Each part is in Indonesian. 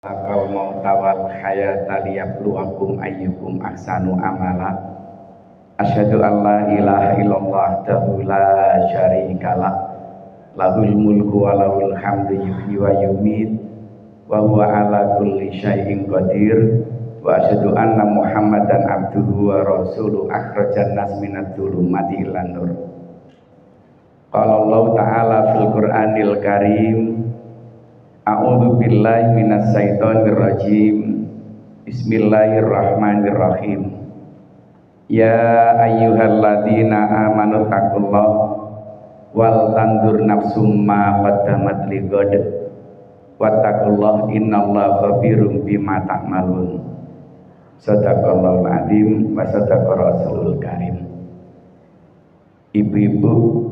Lakal mauta wal hayata liyabluwakum ayyukum ahsanu amala. Asyhadu an la ilaha illallah wahdahu la syarikalah. Lahul mulku wa lahul hamdu yuhyi wa yumiit wa huwa ala kulli syai'in qadir. Wa asyhadu anna Muhammadan abduhu wa rasuluh akhrajan nas minadh dhulumati ilan nur. Qala Allah ta'ala fil Qur'anil Karim, a'udzu billahi minas syaitonir rajim. Bismillahirrahmanirrahim. Ya ayyuhalladzina amanu taqullaha wal tandur nafsum ma qaddamat lighad wattaqullaha innallaha khabirum bima ta'malun. Shadaqallahul azim wa shadaqa rasulul karim. Ibu-ibu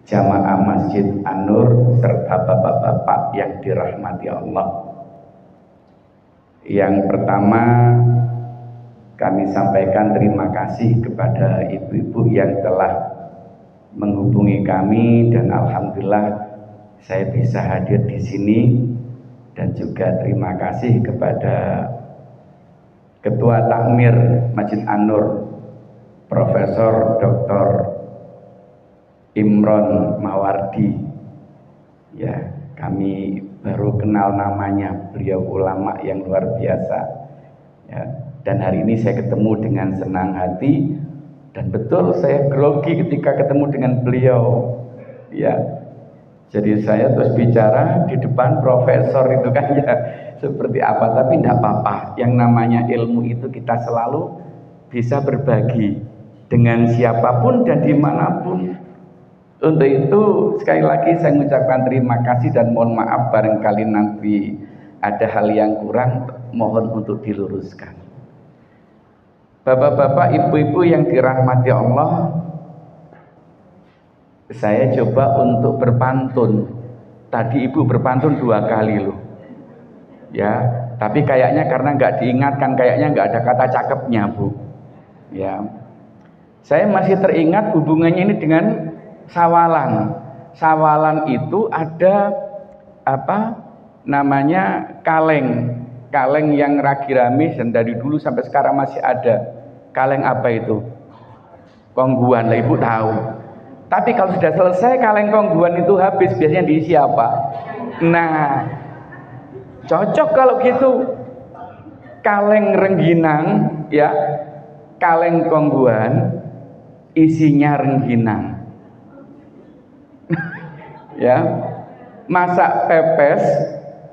jamaah Masjid An-Nur serta bapak-bapak yang dirahmati Allah. Yang pertama, kami sampaikan terima kasih kepada ibu-ibu yang telah menghubungi kami, dan alhamdulillah saya bisa hadir di sini. Dan juga terima kasih kepada Ketua Takmir Masjid An-Nur, Profesor Dr. Imron Mawardi. Ya, kami baru kenal namanya, beliau ulama yang luar biasa. Ya, dan hari ini saya ketemu dengan senang hati, dan betul saya grogi ketika ketemu dengan beliau. Ya, jadi saya terus bicara di depan profesor itu kan ya seperti apa, tapi tidak apa-apa. Yang namanya ilmu itu kita selalu bisa berbagi dengan siapapun dan dimanapun. Untuk itu sekali lagi saya mengucapkan terima kasih dan mohon maaf barangkali nanti ada hal yang kurang, mohon untuk diluruskan. Bapak-bapak, ibu-ibu yang dirahmati Allah, saya coba untuk berpantun. Tadi ibu berpantun 2 kali loh. Ya, tapi kayaknya karena nggak diingatkan, kayaknya nggak ada kata cakepnya, Bu. Ya, saya masih teringat hubungannya ini dengan sawalan. Sawalan itu ada apa namanya, kaleng. Kaleng yang ragi-rami dan dari dulu sampai sekarang masih ada. Kaleng apa itu? Kongguan lah, ibu tahu. Tapi kalau sudah selesai kaleng kongguan itu habis, biasanya diisi apa? Nah, cocok kalau gitu. Kaleng rengginang, ya, kaleng kongguan isinya rengginang. Ya, masak pepes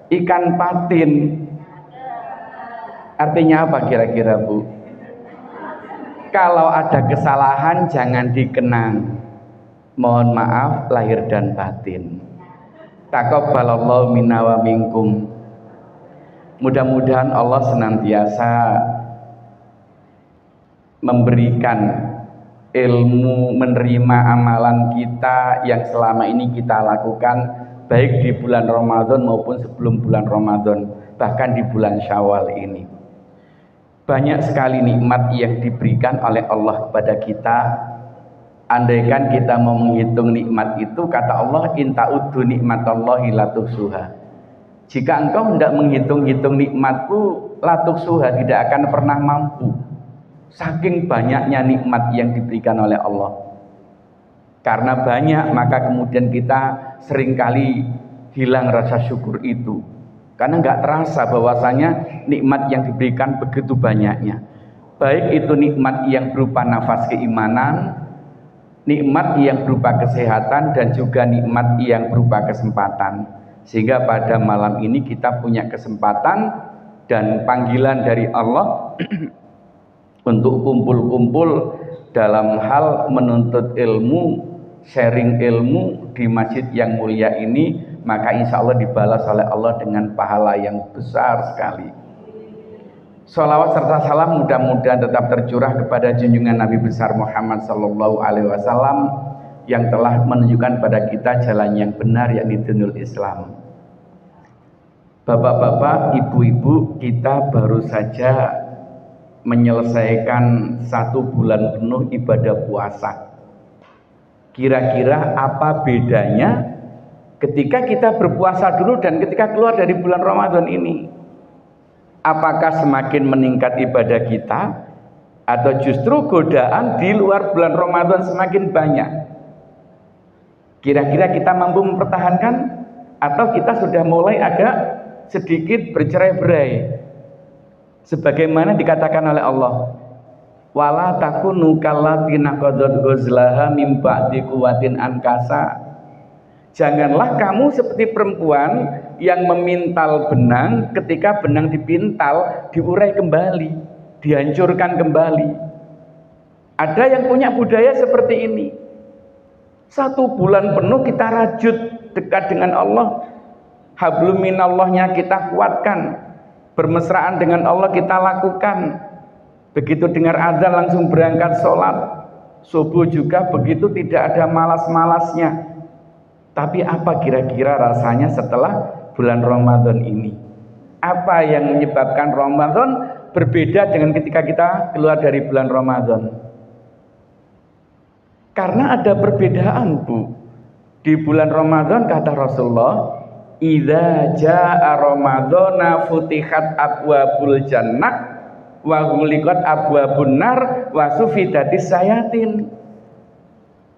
ikan patin. Artinya apa kira-kira, Bu? Kalau ada kesalahan jangan dikenang. Mohon maaf lahir dan batin. Taqabbalallahu minna wa minkum. Mudah-mudahan Allah senantiasa memberikan ilmu, menerima amalan kita yang selama ini kita lakukan, baik di bulan Ramadan maupun sebelum bulan Ramadan, bahkan di bulan Syawal ini. Banyak sekali nikmat yang diberikan oleh Allah kepada kita. Andaikan kita mau menghitung nikmat itu, kata Allah, in ta'uddu nikmatallahi la tuhsuha. Jika engkau hendak menghitung-hitung nikmatku, la tuhsuha, tidak akan pernah mampu. Saking banyaknya nikmat yang diberikan oleh Allah. Karena banyak, maka kemudian kita seringkali hilang rasa syukur itu. Karena nggak terasa bahwasanya nikmat yang diberikan begitu banyaknya. Baik itu nikmat yang berupa nafas keimanan, nikmat yang berupa kesehatan, dan juga nikmat yang berupa kesempatan. Sehingga pada malam ini kita punya kesempatan dan panggilan dari Allah untuk kumpul-kumpul dalam hal menuntut ilmu, sharing ilmu di masjid yang mulia ini. Maka insya Allah dibalas oleh Allah dengan pahala yang besar sekali. Sholawat serta salam mudah-mudahan tetap tercurah kepada junjungan Nabi besar Muhammad sallallahu alaihi wasallam yang telah menunjukkan pada kita jalan yang benar, yakni dinul Islam. Bapak-bapak, ibu-ibu, kita baru saja menyelesaikan 1 bulan penuh ibadah puasa. Kira-kira apa bedanya ketika kita berpuasa dulu dan ketika keluar dari bulan Ramadan ini? Apakah semakin meningkat ibadah kita, atau justru godaan di luar bulan Ramadan semakin banyak? Kira-kira kita mampu mempertahankan, atau kita sudah mulai agak sedikit bercerai-berai? Sebagaimana dikatakan oleh Allah, wala takunu kallatina qadad ghazlaha mim ba'di quwwatin ankasa. Janganlah kamu seperti perempuan yang memintal benang, ketika benang dipintal diurai kembali, dihancurkan kembali. Ada yang punya budaya seperti ini. 1 bulan penuh kita rajut dekat dengan Allah, hablum minallahnya kita kuatkan, bermesraan dengan Allah kita lakukan. Begitu dengar azan langsung berangkat sholat, subuh juga begitu, tidak ada malas-malasnya. Tapi apa kira-kira rasanya setelah bulan Ramadan ini? Apa yang menyebabkan Ramadan berbeda dengan ketika kita keluar dari bulan Ramadan? Karena ada perbedaan, Bu. Di bulan Ramadan kata Rasulullah, idza jaa ramadhana futihat abwabul jannah wa ghuliqat abwabun nar wa sufidatis sayatin.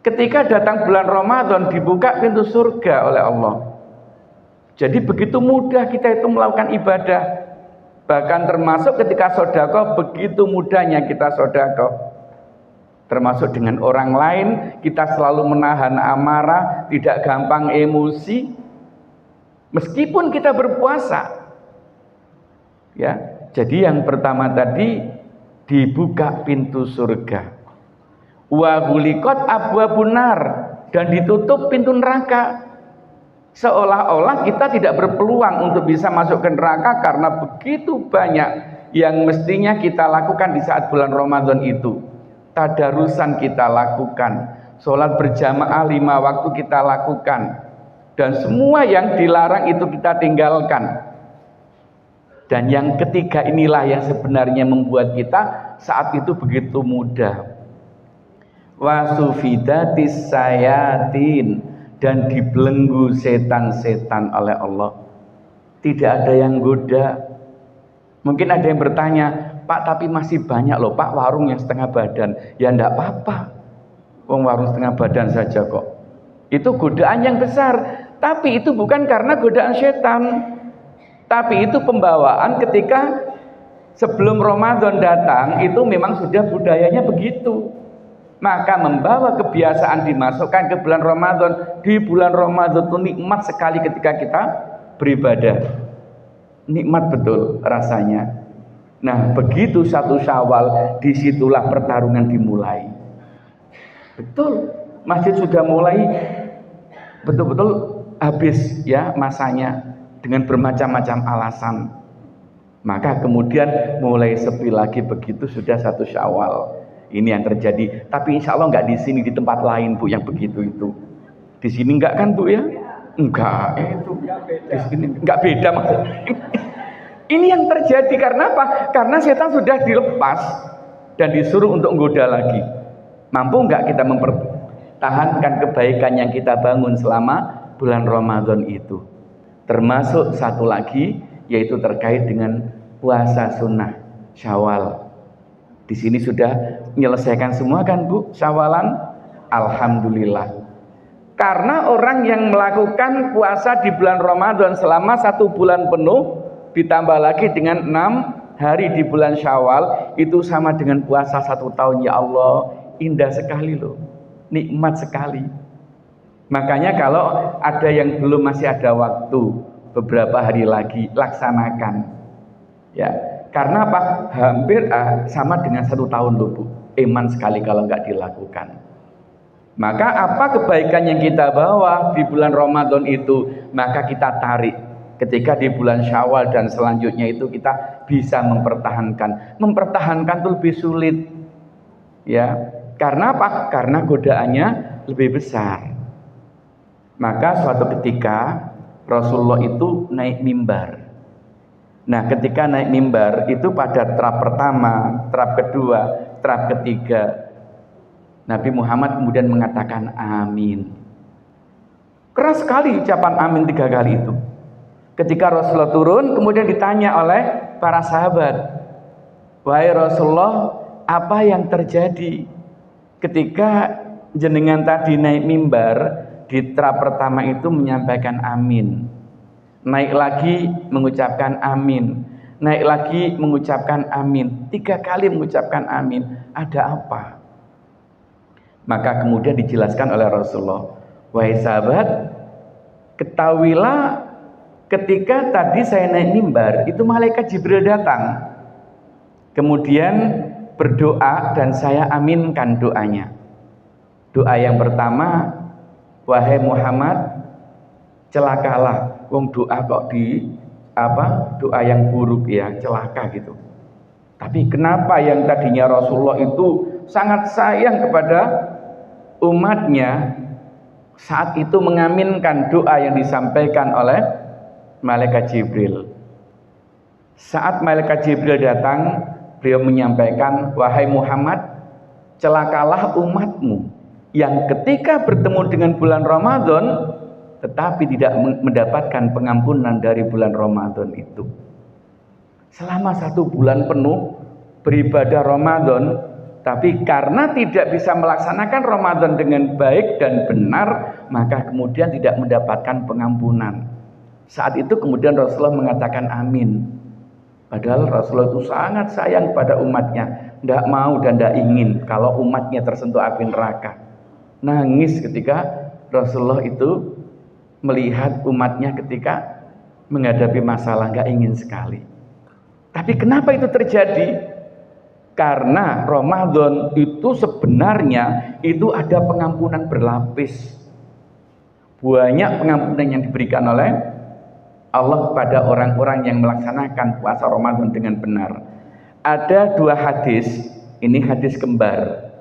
Ketika datang bulan Ramadan dibuka pintu surga oleh Allah. Jadi begitu mudah kita itu melakukan ibadah. Bahkan termasuk ketika sedekah, begitu mudahnya kita sedekah. Termasuk dengan orang lain, kita selalu menahan amarah, tidak gampang emosi. Meskipun kita berpuasa. Ya, jadi yang pertama tadi dibuka pintu surga. Wa ghuliqat abwabun nar, dan ditutup pintu neraka. Seolah-olah kita tidak berpeluang untuk bisa masuk ke neraka karena begitu banyak yang mestinya kita lakukan di saat bulan Ramadan itu. Tadarusan kita lakukan, sholat berjamaah 5 waktu kita lakukan, dan semua yang dilarang itu kita tinggalkan. Dan yang ketiga inilah yang sebenarnya membuat kita saat itu begitu mudah. Wasufidatis sayatin, dan dibelenggu setan-setan oleh Allah. Tidak ada yang goda. Mungkin ada yang bertanya, Pak, tapi masih banyak loh Pak warung yang setengah badan. Ya enggak apa-apa, warung setengah badan saja kok. Itu godaan yang besar. Tapi itu bukan karena godaan setan, tapi itu pembawaan ketika sebelum Ramadan datang. Itu memang sudah budayanya begitu. Maka membawa kebiasaan dimasukkan ke bulan Ramadan. Di bulan Ramadan itu nikmat sekali ketika kita beribadah. Nikmat betul rasanya. Nah, begitu 1 Syawal, disitulah pertarungan dimulai. Betul, masjid sudah mulai betul-betul habis ya masanya dengan bermacam-macam alasan. Maka kemudian mulai sepi lagi begitu sudah 1 Syawal. Ini yang terjadi. Tapi insya Allah nggak di sini, di tempat lain Bu yang begitu itu. Di sini nggak kan Bu ya? Enggak, itu di sini nggak beda maksudnya. Ini yang terjadi karena apa? Karena setan sudah dilepas dan disuruh untuk menggoda lagi. Mampu nggak kita mempertahankan kebaikan yang kita bangun selama bulan Ramadan itu? Termasuk satu lagi, yaitu terkait dengan puasa sunnah Syawal. Di sini sudah menyelesaikan semua kan Bu, Syawalan? Alhamdulillah. Karena orang yang melakukan puasa di bulan Ramadan selama 1 bulan penuh, ditambah lagi dengan 6 hari di bulan Syawal, itu sama dengan puasa 1 tahun. Ya Allah, indah sekali loh, nikmat sekali. Makanya kalau ada yang belum, masih ada waktu beberapa hari lagi, laksanakan ya. Karena apa? Hampir sama dengan 1 tahun loh Bu. Iman sekali kalau nggak dilakukan. Maka apa kebaikan yang kita bawa di bulan Ramadan itu, maka kita tarik ketika di bulan Syawal dan selanjutnya itu kita bisa mempertahankan. Mempertahankan itu lebih sulit. Ya. Karena apa? Karena godaannya lebih besar. Maka suatu ketika Rasulullah itu naik mimbar. Nah, ketika naik mimbar itu pada terap pertama, terap kedua, terap ketiga, Nabi Muhammad kemudian mengatakan amin. Keras sekali ucapan amin 3 kali itu. Ketika Rasulullah turun, kemudian ditanya oleh para sahabat, wahai Rasulullah, apa yang terjadi ketika jenengan tadi naik mimbar, di terap pertama itu menyampaikan amin, naik lagi mengucapkan amin, naik lagi mengucapkan amin, 3 kali mengucapkan amin, ada apa? Maka kemudian dijelaskan oleh Rasulullah, wahai sahabat, ketahuilah ketika tadi saya naik mimbar itu malaikat Jibril datang, kemudian berdoa dan saya aminkan doanya. Doa yang pertama, wahai Muhammad, celakalah, wong doa kok doa yang buruk ya, celaka gitu. Tapi kenapa yang tadinya Rasulullah itu sangat sayang kepada umatnya, saat itu mengaminkan doa yang disampaikan oleh malaikat Jibril. Saat malaikat Jibril datang, beliau menyampaikan, wahai Muhammad, celakalah umatmu yang ketika bertemu dengan bulan Ramadan tetapi tidak mendapatkan pengampunan dari bulan Ramadan itu. Selama 1 bulan penuh beribadah Ramadan, tapi karena tidak bisa melaksanakan Ramadan dengan baik dan benar, maka kemudian tidak mendapatkan pengampunan. Saat itu kemudian Rasulullah mengatakan amin. Padahal Rasulullah itu sangat sayang pada umatnya, tidak mau dan tidak ingin kalau umatnya tersentuh api neraka. Nangis ketika Rasulullah itu melihat umatnya ketika menghadapi masalah, nggak ingin sekali. Tapi kenapa itu terjadi? Karena Ramadan itu sebenarnya itu ada pengampunan berlapis. Banyak pengampunan yang diberikan oleh Allah kepada orang-orang yang melaksanakan puasa Ramadan dengan benar. Ada 2 hadis, ini hadis kembar.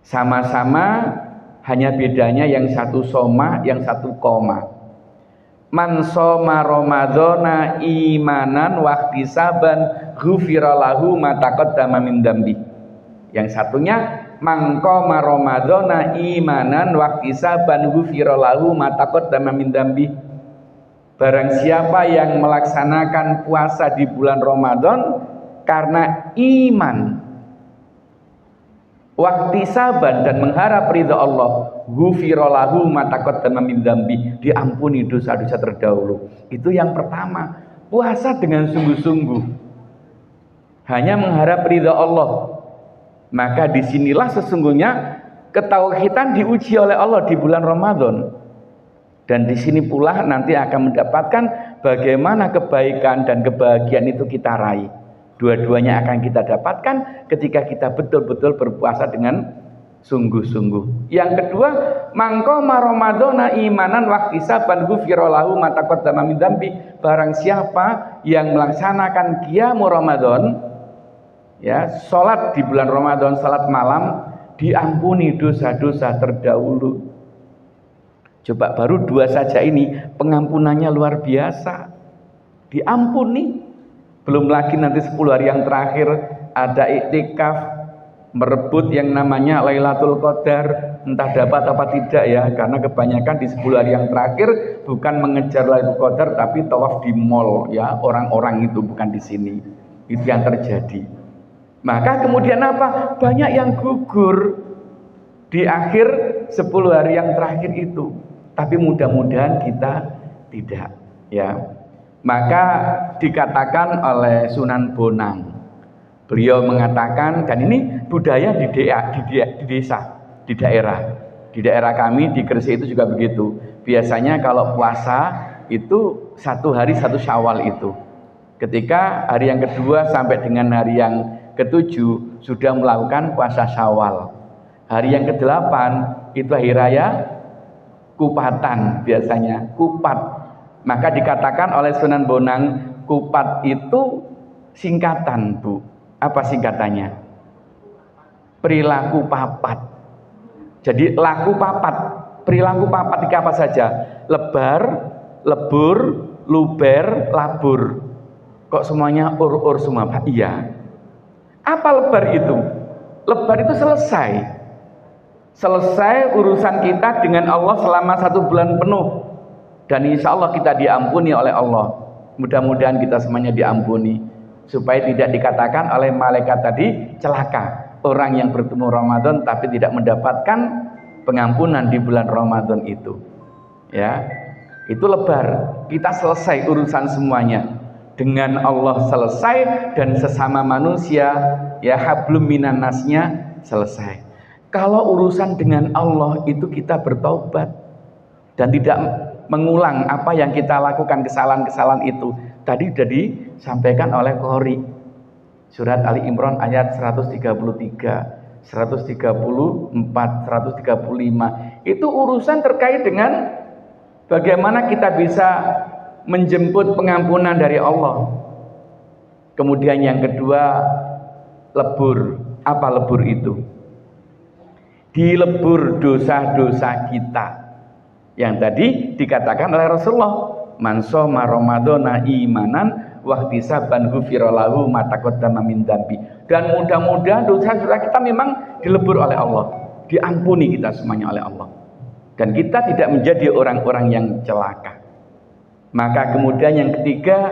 Sama-sama, hanya bedanya yang satu soma, yang satu koma. Man soma Ramadhana imanan wahtisaban ghufira lahu ma taqaddama min dzambi. Yang satunya man qama Ramadhana imanan wahtisaban ghufira lahu ma taqaddama min dzambi. Barang siapa yang melaksanakan puasa di bulan Ramadan karena iman, wahtisaban dan mengharap ridha Allah, ghufira lahu ma taqaddama min dzambi, diampuni dosa-dosa terdahulu. Itu yang pertama, puasa dengan sungguh-sungguh, hanya mengharap ridha Allah. Maka disinilah sesungguhnya ketauhidan diuji oleh Allah di bulan Ramadan. Dan di sini pula nanti akan mendapatkan bagaimana kebaikan dan kebahagiaan itu kita raih. Dua-duanya akan kita dapatkan ketika kita betul-betul berpuasa dengan sungguh-sungguh. Yang kedua, mangqama Ramadhana imanan wahtisaban ghufira lahu ma taqaddama min dzambi. Barang siapa yang melaksanakan qiyamul Ramadan, ya, salat di bulan Ramadan, salat malam, diampuni dosa-dosa terdahulu. Coba baru 2 saja ini pengampunannya luar biasa, diampuni. Belum lagi nanti 10 hari yang terakhir ada iktikaf, merebut yang namanya Lailatul Qadar, entah dapat apa tidak ya, karena kebanyakan di 10 hari yang terakhir bukan mengejar Lailatul Qadar tapi tawaf di mall ya, orang-orang itu bukan di sini. Itu yang terjadi. Maka kemudian apa? Banyak yang gugur di akhir 10 hari yang terakhir itu. Tapi mudah-mudahan kita tidak ya. Maka dikatakan oleh Sunan Bonang, beliau mengatakan, dan ini budaya di desa, di daerah kami di Gresik itu juga begitu. Biasanya kalau puasa itu 1 hari 1 Syawal itu, ketika hari yang kedua sampai dengan hari yang ke-7 sudah melakukan puasa Syawal. Hari yang ke-8 itu hari raya Kupatan, biasanya Kupat. Maka dikatakan oleh Sunan Bonang, Kupat itu singkatan, Bu. Apa singkatannya? Perilaku papat. Jadi laku papat, perilaku papat itu apa saja? Lebar, lebur, luber, labur. Kok semuanya ur-ur semua, Pak? Iya. Apa lebar itu? Lebar itu selesai urusan kita dengan Allah selama 1 bulan penuh. Dan insya Allah kita diampuni oleh Allah. Mudah-mudahan kita semuanya diampuni, supaya tidak dikatakan oleh malaikat tadi celaka orang yang bertemu Ramadan tapi tidak mendapatkan pengampunan di bulan Ramadan itu. Ya, itu lebar. Kita selesai urusan semuanya dengan Allah, selesai, dan sesama manusia ya hablum minan nasnya selesai. Kalau urusan dengan Allah itu kita bertaubat dan tidak mengulang apa yang kita lakukan, kesalahan-kesalahan itu. Tadi sudah disampaikan oleh Qori. Surat Ali Imran ayat 133, 134, 135. Itu urusan terkait dengan bagaimana kita bisa menjemput pengampunan dari Allah. Kemudian yang kedua, lebur. Apa lebur itu? Dilebur dosa-dosa kita. Yang tadi dikatakan oleh Rasulullah, man shoma ramadhana imanan wahtisaban ghufira lahu ma taqaddama min dzambi. Dan mudah-mudahan dosa-dosa kita memang dilebur oleh Allah, diampuni kita semuanya oleh Allah. Dan kita tidak menjadi orang-orang yang celaka. Maka kemudian yang ketiga,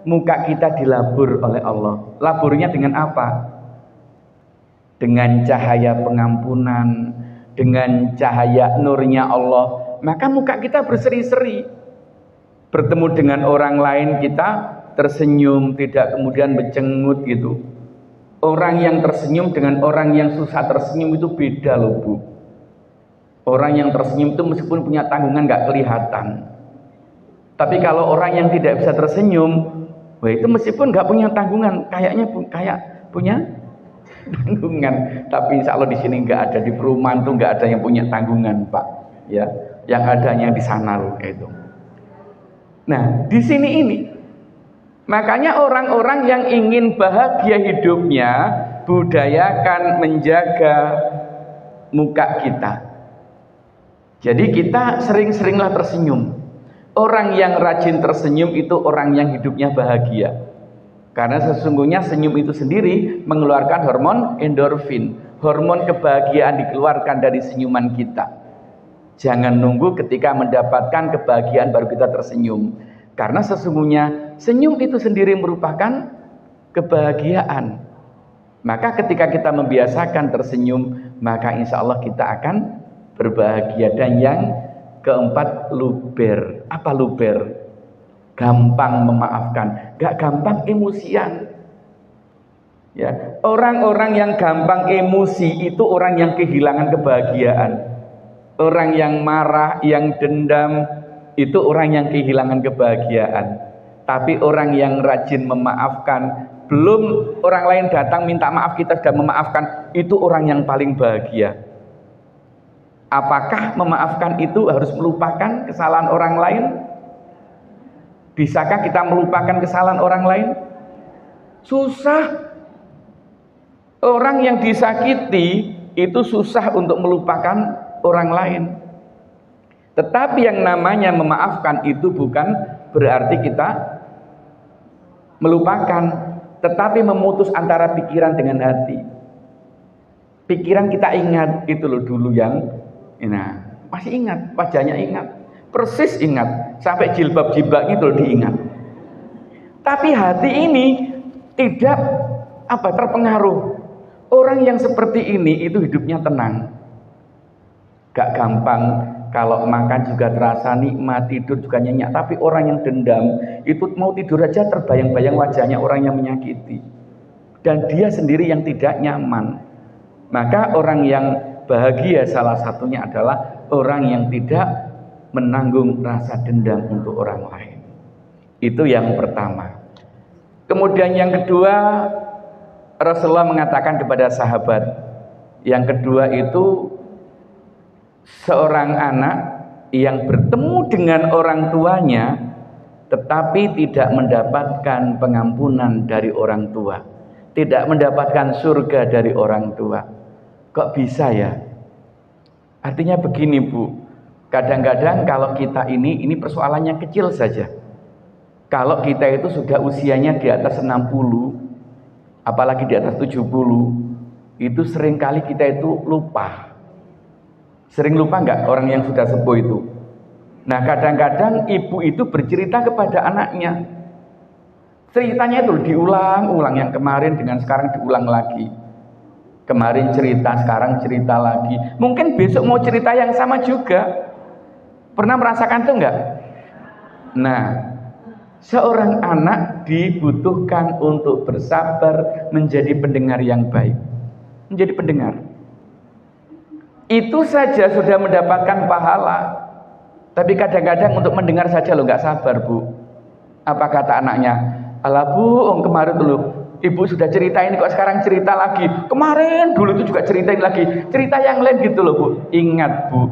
muka kita dilabur oleh Allah. Laburnya dengan apa? Dengan cahaya pengampunan, dengan cahaya nurnya Allah. Maka muka kita berseri-seri. Bertemu dengan orang lain kita tersenyum, tidak kemudian mencengut gitu. Orang yang tersenyum dengan orang yang susah tersenyum itu beda loh Bu. Orang yang tersenyum itu meskipun punya tanggungan nggak kelihatan. Tapi kalau orang yang tidak bisa tersenyum, wah itu meskipun nggak punya tanggungan, kayaknya punya tanggungan. Tapi insya Allah di sini nggak ada, di perumahan tuh nggak ada yang punya tanggungan Pak. Ya, yang adanya di sana loh itu. Nah di sini ini, makanya orang-orang yang ingin bahagia hidupnya, budayakan menjaga muka kita. Jadi kita sering-seringlah tersenyum. Orang yang rajin tersenyum itu orang yang hidupnya bahagia. Karena sesungguhnya senyum itu sendiri mengeluarkan hormon endorfin. Hormon kebahagiaan dikeluarkan dari senyuman kita. Jangan nunggu ketika mendapatkan kebahagiaan baru kita tersenyum. Karena sesungguhnya senyum itu sendiri merupakan kebahagiaan. Maka ketika kita membiasakan tersenyum, maka insya Allah kita akan berbahagia. Dan yang keempat, luber. Apa luber? Gampang memaafkan, gak gampang emosian. Ya, orang-orang yang gampang emosi itu orang yang kehilangan kebahagiaan. Orang yang marah, yang dendam itu orang yang kehilangan kebahagiaan. Tapi orang yang rajin memaafkan, belum orang lain datang minta maaf kita sudah memaafkan, itu orang yang paling bahagia. Apakah memaafkan itu harus melupakan kesalahan orang lain? Bisakah kita melupakan kesalahan orang lain? Susah. Orang yang disakiti itu susah untuk melupakan orang lain. Tetapi yang namanya memaafkan itu bukan berarti kita melupakan, tetapi memutus antara pikiran dengan hati. Pikiran kita ingat itu loh dulu yang, nah masih ingat, wajahnya ingat, persis ingat, sampai jilbab-jilbabnya itu loh diingat. Tapi hati ini tidak terpengaruh. Orang yang seperti ini itu hidupnya tenang, gak gampang. Kalau makan juga terasa nikmat, tidur juga nyenyak. Tapi orang yang dendam itu mau tidur aja terbayang-bayang wajahnya orang yang menyakiti, dan dia sendiri yang tidak nyaman. Maka orang yang bahagia salah satunya adalah orang yang tidak menanggung rasa dendam untuk orang lain. Itu yang pertama. Kemudian yang kedua, Rasulullah mengatakan kepada sahabat, yang kedua itu seorang anak yang bertemu dengan orang tuanya tetapi tidak mendapatkan pengampunan dari orang tua, tidak mendapatkan surga dari orang tua. Kok bisa ya? Artinya begini Bu, kadang-kadang kalau kita ini persoalannya kecil saja. Kalau kita itu sudah usianya di atas 60, apalagi di atas 70, itu seringkali kita itu lupa. Sering lupa nggak orang yang sudah sepuh itu? Nah, kadang-kadang ibu itu bercerita kepada anaknya. Ceritanya itu diulang-ulang, yang kemarin dengan sekarang diulang lagi. Kemarin cerita, sekarang cerita lagi. Mungkin besok mau cerita yang sama juga. Pernah merasakan itu enggak? Nah, seorang anak dibutuhkan untuk bersabar menjadi pendengar yang baik. Menjadi pendengar. Itu saja sudah mendapatkan pahala. Tapi kadang-kadang untuk mendengar saja lo nggak sabar, Bu. Apa kata anaknya? Alah Bu, kemarin dulu ibu sudah cerita ini kok sekarang cerita lagi. Kemarin dulu itu juga ceritain lagi. Cerita yang lain gitu loh, Bu. Ingat, Bu.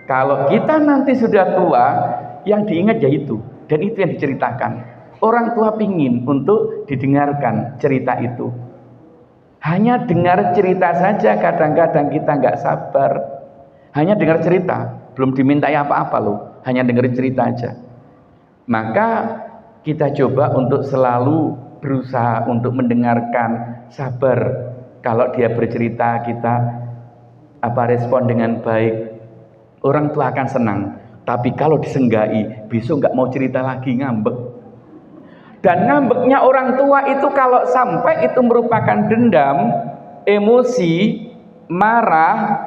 Kalau kita nanti sudah tua, yang diingat ya itu. Dan itu yang diceritakan. Orang tua pingin untuk didengarkan cerita itu. Hanya dengar cerita saja kadang-kadang kita nggak sabar. Hanya dengar cerita, belum dimintai apa-apa loh. Hanya dengar cerita aja. Maka kita coba untuk selalu berusaha untuk mendengarkan, sabar. Kalau dia bercerita, kita respon dengan baik. Orang tua akan senang. Tapi kalau disenggai, besok nggak mau cerita lagi, ngambek. Dan ngambeknya orang tua itu kalau sampai itu merupakan dendam, emosi, marah,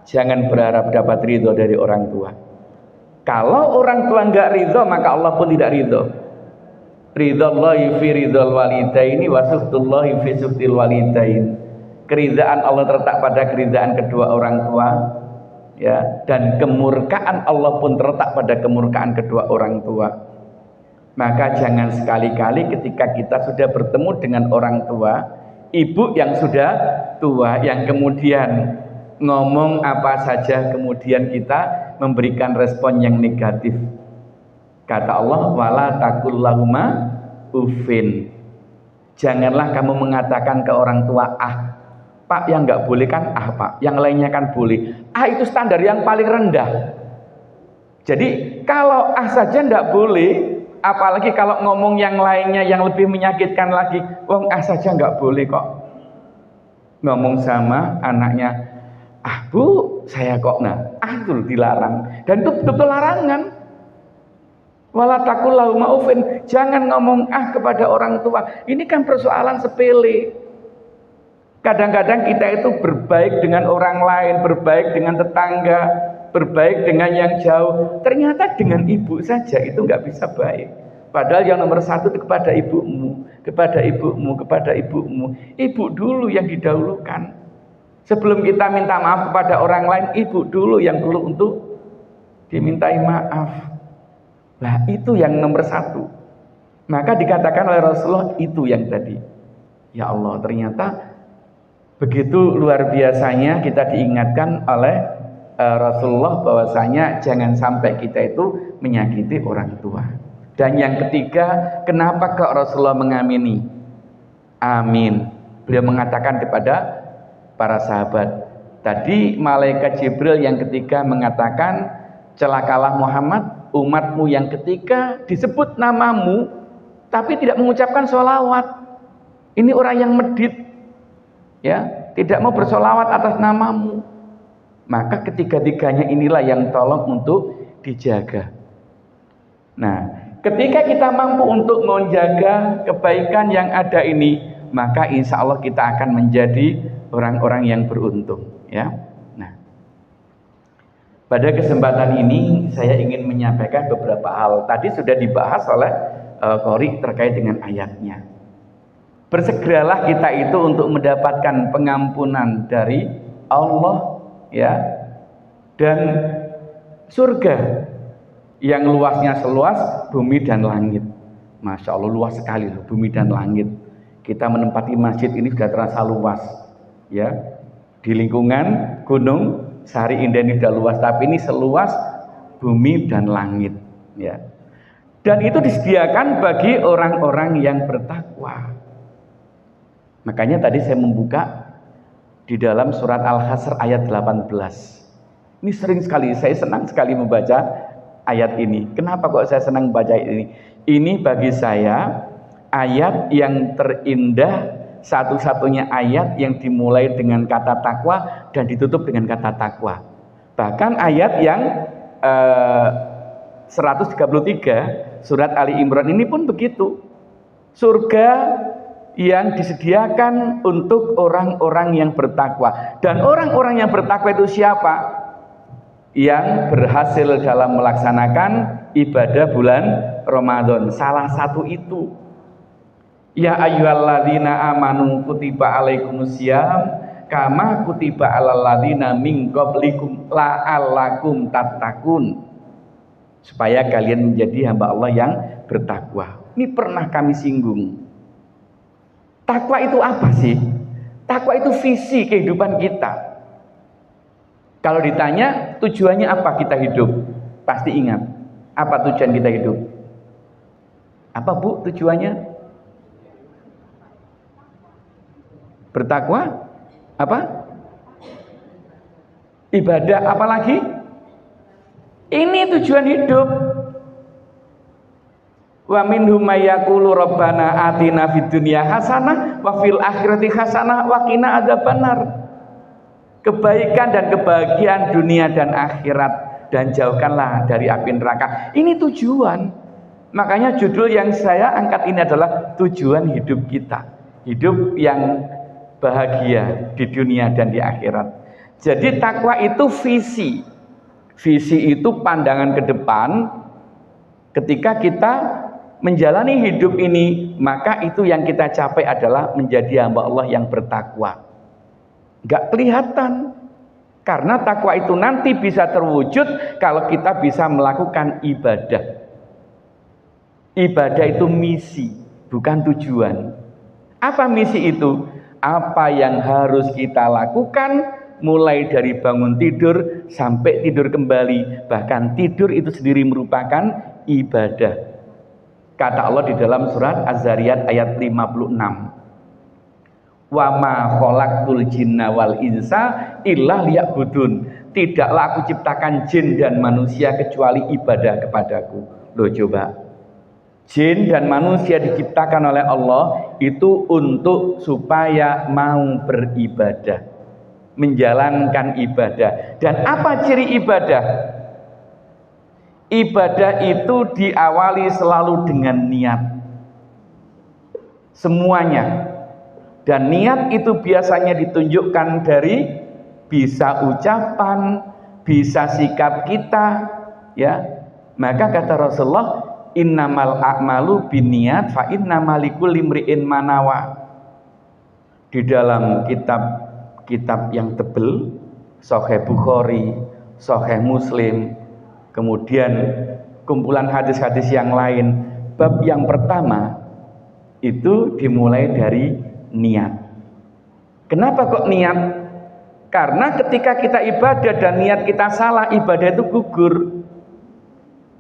jangan berharap dapat ridho dari orang tua. Kalau orang tua nggak ridho, maka Allah pun tidak ridho. Ridhollahi fi ridhol walidaini wa suhtullahi fi suhtil walidain. Keridhaan Allah terletak pada keridhaan kedua orang tua, ya, dan kemurkaan Allah pun terletak pada kemurkaan kedua orang tua. Maka jangan sekali-kali ketika kita sudah bertemu dengan orang tua, ibu yang sudah tua, yang kemudian ngomong apa saja kemudian kita memberikan respon yang negatif. Kata Allah, wala taqul lahuma uffin. Janganlah kamu mengatakan ke orang tua Pak, yang nggak boleh kan Pak, yang lainnya kan boleh. Itu standar yang paling rendah. Jadi kalau saja nggak boleh, apalagi kalau ngomong yang lainnya yang lebih menyakitkan lagi, wong saja nggak boleh kok. Ngomong sama anaknya, Bu, saya kok itu dilarang. Dan itu betul larangan. Wala taqul lahuma uffin. Jangan ngomong kepada orang tua. Ini kan persoalan sepele. Kadang-kadang kita itu berbaik dengan orang lain, berbaik dengan tetangga, berbaik dengan yang jauh. Ternyata dengan ibu saja itu nggak bisa baik. Padahal yang nomor satu itu kepada ibumu, kepada ibumu, kepada ibumu. Ibu dulu yang didahulukan. Sebelum kita minta maaf kepada orang lain, ibu dulu yang perlu untuk dimintai maaf. Nah, itu yang nomor satu. Maka dikatakan oleh Rasulullah itu yang tadi. Ya Allah, ternyata begitu luar biasanya kita diingatkan oleh Rasulullah bahwasanya jangan sampai kita itu menyakiti orang tua. Dan yang ketiga, kenapa kok Rasulullah mengamini? Amin. Beliau mengatakan kepada para sahabat. Tadi malaikat Jibril yang ketiga mengatakan, celakalah Muhammad, umatmu yang ketiga disebut namamu tapi tidak mengucapkan sholawat. Ini orang yang medit, ya, tidak mau bersolawat atas namamu. Maka ketiga-tiganya inilah yang tolong untuk dijaga. Nah, ketika kita mampu untuk menjaga kebaikan yang ada ini, maka insya Allah kita akan menjadi orang-orang yang beruntung, ya. Nah, pada kesempatan ini saya ingin menyampaikan beberapa hal. Tadi sudah dibahas oleh Qori terkait dengan ayatnya. Bersegeralah kita itu untuk mendapatkan pengampunan dari Allah, ya, dan surga yang luasnya seluas bumi dan langit. Masya Allah, luas sekali loh, bumi dan langit. Kita menempati masjid ini sudah terasa luas, ya. Di lingkungan Gunung Sari Indah ini sudah luas, tapi ini seluas bumi dan langit, ya. Dan itu disediakan bagi orang-orang yang bertakwa. Makanya tadi saya membuka di dalam surat Al-Hasr ayat 18. Ini sering sekali, saya senang sekali membaca ayat ini. Kenapa kok saya senang membaca ini? Ini bagi saya ayat yang terindah, satu-satunya ayat yang dimulai dengan kata takwa dan ditutup dengan kata takwa. Bahkan ayat yang 133 surat Ali Imran ini pun begitu. Surga yang disediakan untuk orang-orang yang bertakwa. Dan orang-orang yang bertakwa itu siapa? Yang berhasil dalam melaksanakan ibadah bulan Ramadan. Salah satu itu, ya ayyuhalladzina amanu kutiba alaikumusiyam kama kutiba alal ladzina min qablikum la'allakum tattaqun, supaya kalian menjadi hamba Allah yang bertakwa. Ini pernah kami singgung. Takwa itu apa sih? Takwa itu visi kehidupan kita. Kalau ditanya tujuannya apa kita hidup, pasti ingat apa tujuan kita hidup. Apa Bu tujuannya? Bertakwa? Apa? Ibadah, apa lagi? Ini tujuan hidup. Wa minhum may yaqulu rabbana atina fid dunya hasanah wa fil akhirati hasanah wa qina adzabannar. Kebaikan dan kebahagiaan dunia dan akhirat, dan jauhkanlah dari api neraka. Ini tujuan. Makanya judul yang saya angkat ini adalah tujuan hidup kita. Hidup yang bahagia di dunia dan di akhirat. Jadi takwa itu visi. Visi itu pandangan ke depan. Ketika kita menjalani hidup ini, maka itu yang kita capai adalah menjadi hamba Allah yang bertakwa. Gak kelihatan, karena takwa itu nanti bisa terwujud kalau kita bisa melakukan ibadah. Ibadah itu misi, bukan tujuan. Apa misi itu? Apa yang harus kita lakukan mulai dari bangun tidur sampai tidur kembali. Bahkan tidur itu sendiri merupakan ibadah. Kata Allah di dalam surat Az-Zariyat ayat 56. Wa ma khalaqtul jinna wal insa illa liya'budun. Tidaklah aku ciptakan jin dan manusia kecuali ibadah kepadaku. Loh coba. Jin dan manusia diciptakan oleh Allah itu untuk supaya mau beribadah, menjalankan ibadah. Dan apa ciri ibadah? Ibadah itu diawali selalu dengan niat. Semuanya. Dan niat itu biasanya ditunjukkan dari bisa ucapan, bisa sikap kita, ya. Maka kata Rasulullah, innamal a'malu binniyat fa innamal likulli imri'in manawa. Di dalam kitab yang tebel, Sahih Bukhari, Sahih Muslim, kemudian kumpulan hadis-hadis yang lain, bab yang pertama itu dimulai dari niat. Kenapa kok niat? Karena ketika kita ibadah dan niat kita salah, ibadah itu gugur.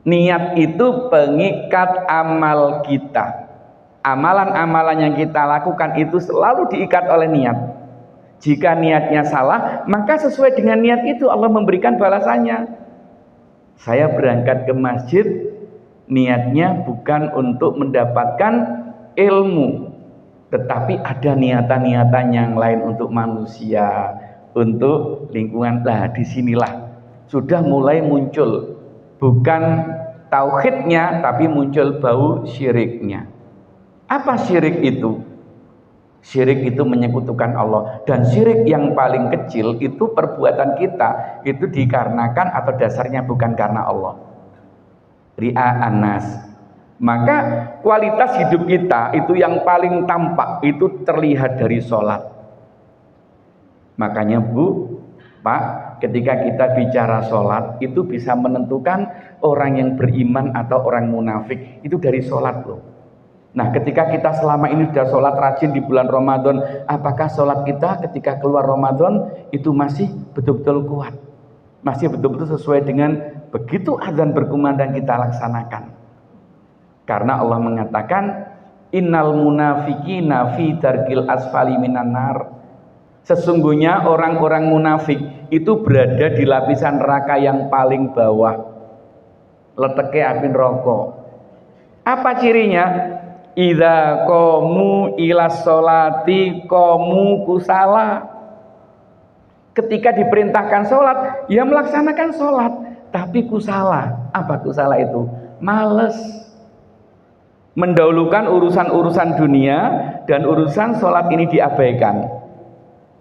Niat itu pengikat amal kita. Amalan-amalan yang kita lakukan itu selalu diikat oleh niat. Jika niatnya salah, maka sesuai dengan niat itu Allah memberikan balasannya. Saya berangkat ke masjid, niatnya bukan untuk mendapatkan ilmu, tetapi ada niatan-niatan yang lain untuk manusia, untuk lingkungan. Nah, disinilah sudah mulai muncul bukan tauhidnya, tapi muncul bau syiriknya. Apa syirik itu? Syirik itu menyekutukan Allah. Dan syirik yang paling kecil itu perbuatan kita itu dikarenakan atau dasarnya bukan karena Allah. Ria'an nas. Maka kualitas hidup kita itu yang paling tampak itu terlihat dari sholat. Makanya Bu, Pak, ketika kita bicara sholat itu bisa menentukan orang yang beriman atau orang munafik itu dari sholat loh. Nah, ketika kita selama ini sudah sholat rajin di bulan Ramadan, apakah sholat kita ketika keluar Ramadan itu masih betul-betul kuat? Masih betul-betul sesuai dengan begitu azan berkumandang kita laksanakan? Karena Allah mengatakan innal munafiqina fi darkil asfali minan nar. Sesungguhnya orang-orang munafik itu berada di lapisan neraka yang paling bawah. Letaknya api neraka. Apa cirinya? Idza qamu ila sholati qamu kusala. Ketika diperintahkan sholat, ya melaksanakan sholat, tapi ku salah. Apa ku salah itu? Males. Mendahulukan urusan-urusan dunia dan urusan sholat ini diabaikan.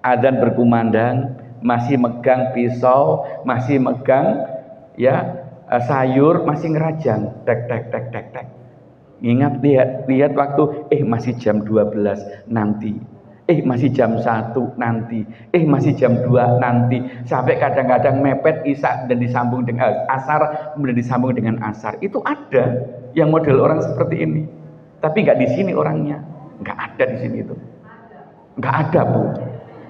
Adzan berkumandang, masih megang pisau, masih megang ya sayur, masih ngerajang, tek tek tek tek tek. Ingat, lihat waktu, masih jam 12 nanti, masih jam 1 nanti, masih jam 2 nanti, sampai kadang-kadang mepet isya dan disambung dengan asar, kemudian disambung dengan asar. Itu ada yang model orang seperti ini, tapi nggak di sini orangnya, nggak ada di sini itu, nggak ada Bu,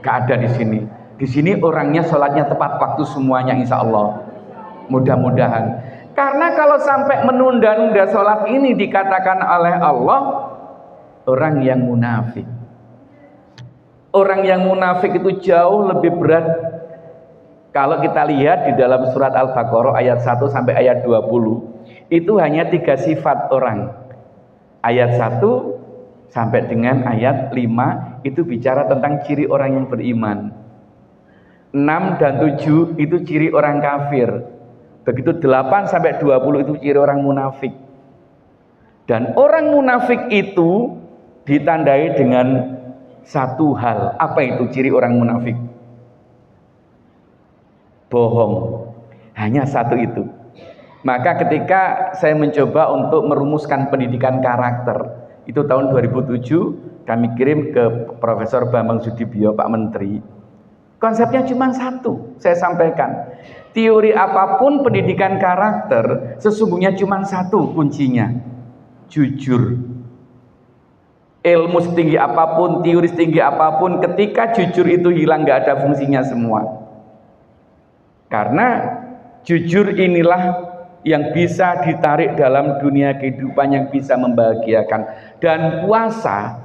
nggak ada di sini. Di sini orangnya sholatnya tepat waktu semuanya, insya Allah. Mudah-mudahan. Karena kalau sampai menunda-nunda sholat ini dikatakan oleh Allah orang yang munafik. Orang yang munafik itu jauh lebih berat. Kalau kita lihat di dalam surat Al-Baqarah ayat 1 sampai ayat 20, itu hanya 3 sifat orang. Ayat 1 sampai dengan ayat 5 itu bicara tentang ciri orang yang beriman. 6 dan 7 itu ciri orang kafir. Begitu 8 sampai 20 itu ciri orang munafik. Dan orang munafik itu ditandai dengan satu hal. Apa itu ciri orang munafik? Bohong. Hanya satu itu. Maka ketika saya mencoba untuk merumuskan pendidikan karakter, itu tahun 2007 kami kirim ke Profesor Bambang Sudibyo, Pak Menteri. Konsepnya cuma satu, saya sampaikan. Teori apapun pendidikan karakter sesungguhnya cuma satu kuncinya, jujur. Ilmu setinggi apapun, teori setinggi apapun, ketika jujur itu hilang, nggak ada fungsinya semua. Karena jujur inilah yang bisa ditarik dalam dunia kehidupan yang bisa membahagiakan. Dan puasa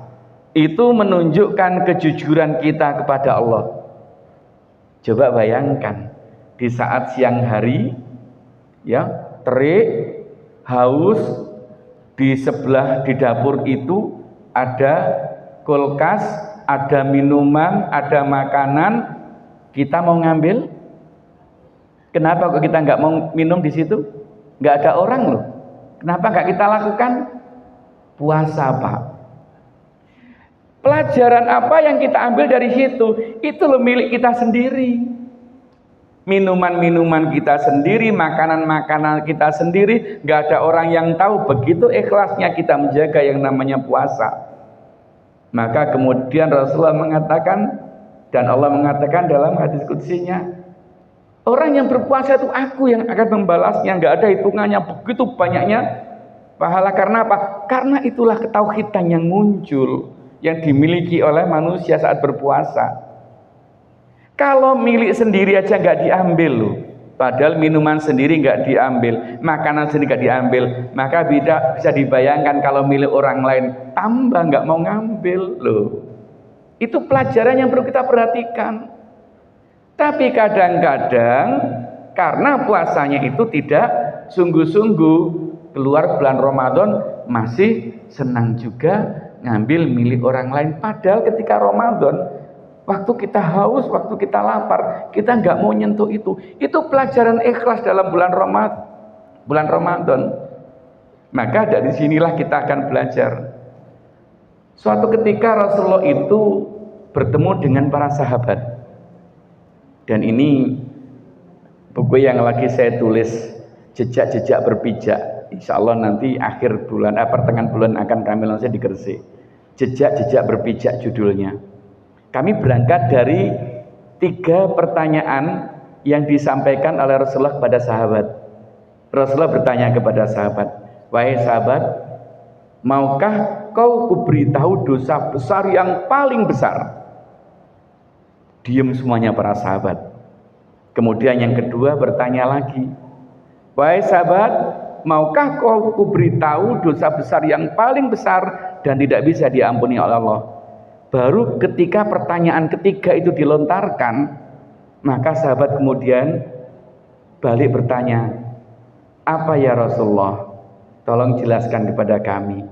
itu menunjukkan kejujuran kita kepada Allah. Coba bayangkan, di saat siang hari ya, terik, haus, di sebelah di dapur itu ada kulkas, ada minuman, ada makanan, kita mau ngambil? Kenapa kok kita nggak mau minum di situ? Nggak ada orang loh. Kenapa nggak kita lakukan? Puasa, Pak. Pelajaran apa yang kita ambil dari situ? Itu loh milik kita sendiri. Minuman-minuman kita sendiri, makanan-makanan kita sendiri, nggak ada orang yang tahu. Begitu ikhlasnya kita menjaga yang namanya puasa. Maka kemudian Rasulullah mengatakan, dan Allah mengatakan dalam hadis qudsinya, orang yang berpuasa itu aku yang akan membalasnya, nggak ada hitungannya, begitu banyaknya pahala. Karena apa? Karena itulah ketauhidan yang muncul, yang dimiliki oleh manusia saat berpuasa. Kalau milik sendiri aja nggak diambil loh, padahal minuman sendiri nggak diambil, makanan sendiri nggak diambil, maka bisa dibayangkan kalau milik orang lain, tambah nggak mau ngambil loh. Itu pelajaran yang perlu kita perhatikan. Tapi kadang-kadang karena puasanya itu tidak sungguh-sungguh, keluar bulan Ramadan masih senang juga ngambil milik orang lain. Padahal ketika Ramadan, waktu kita haus, waktu kita lapar, kita nggak mau nyentuh itu. Itu pelajaran ikhlas dalam bulan Ramadan. Maka dari sinilah kita akan belajar. Suatu ketika Rasulullah itu bertemu dengan para sahabat. Dan ini buku yang lagi saya tulis, jejak-jejak berpijak. Insya Allah nanti akhir bulan, pertengahan bulan akan kami launching di Gresik. Jejak-jejak berpijak judulnya. Kami berangkat dari 3 pertanyaan yang disampaikan oleh Rasulullah kepada sahabat. Rasulullah bertanya kepada sahabat, wahai sahabat, maukah kau kuberitahu dosa besar yang paling besar? Diam semuanya para sahabat. Kemudian yang kedua bertanya lagi, wahai sahabat, maukah kau kuberitahu dosa besar yang paling besar dan tidak bisa diampuni oleh Allah? Baru ketika pertanyaan ketiga itu dilontarkan, maka sahabat kemudian balik bertanya, apa ya Rasulullah? Tolong jelaskan kepada kami.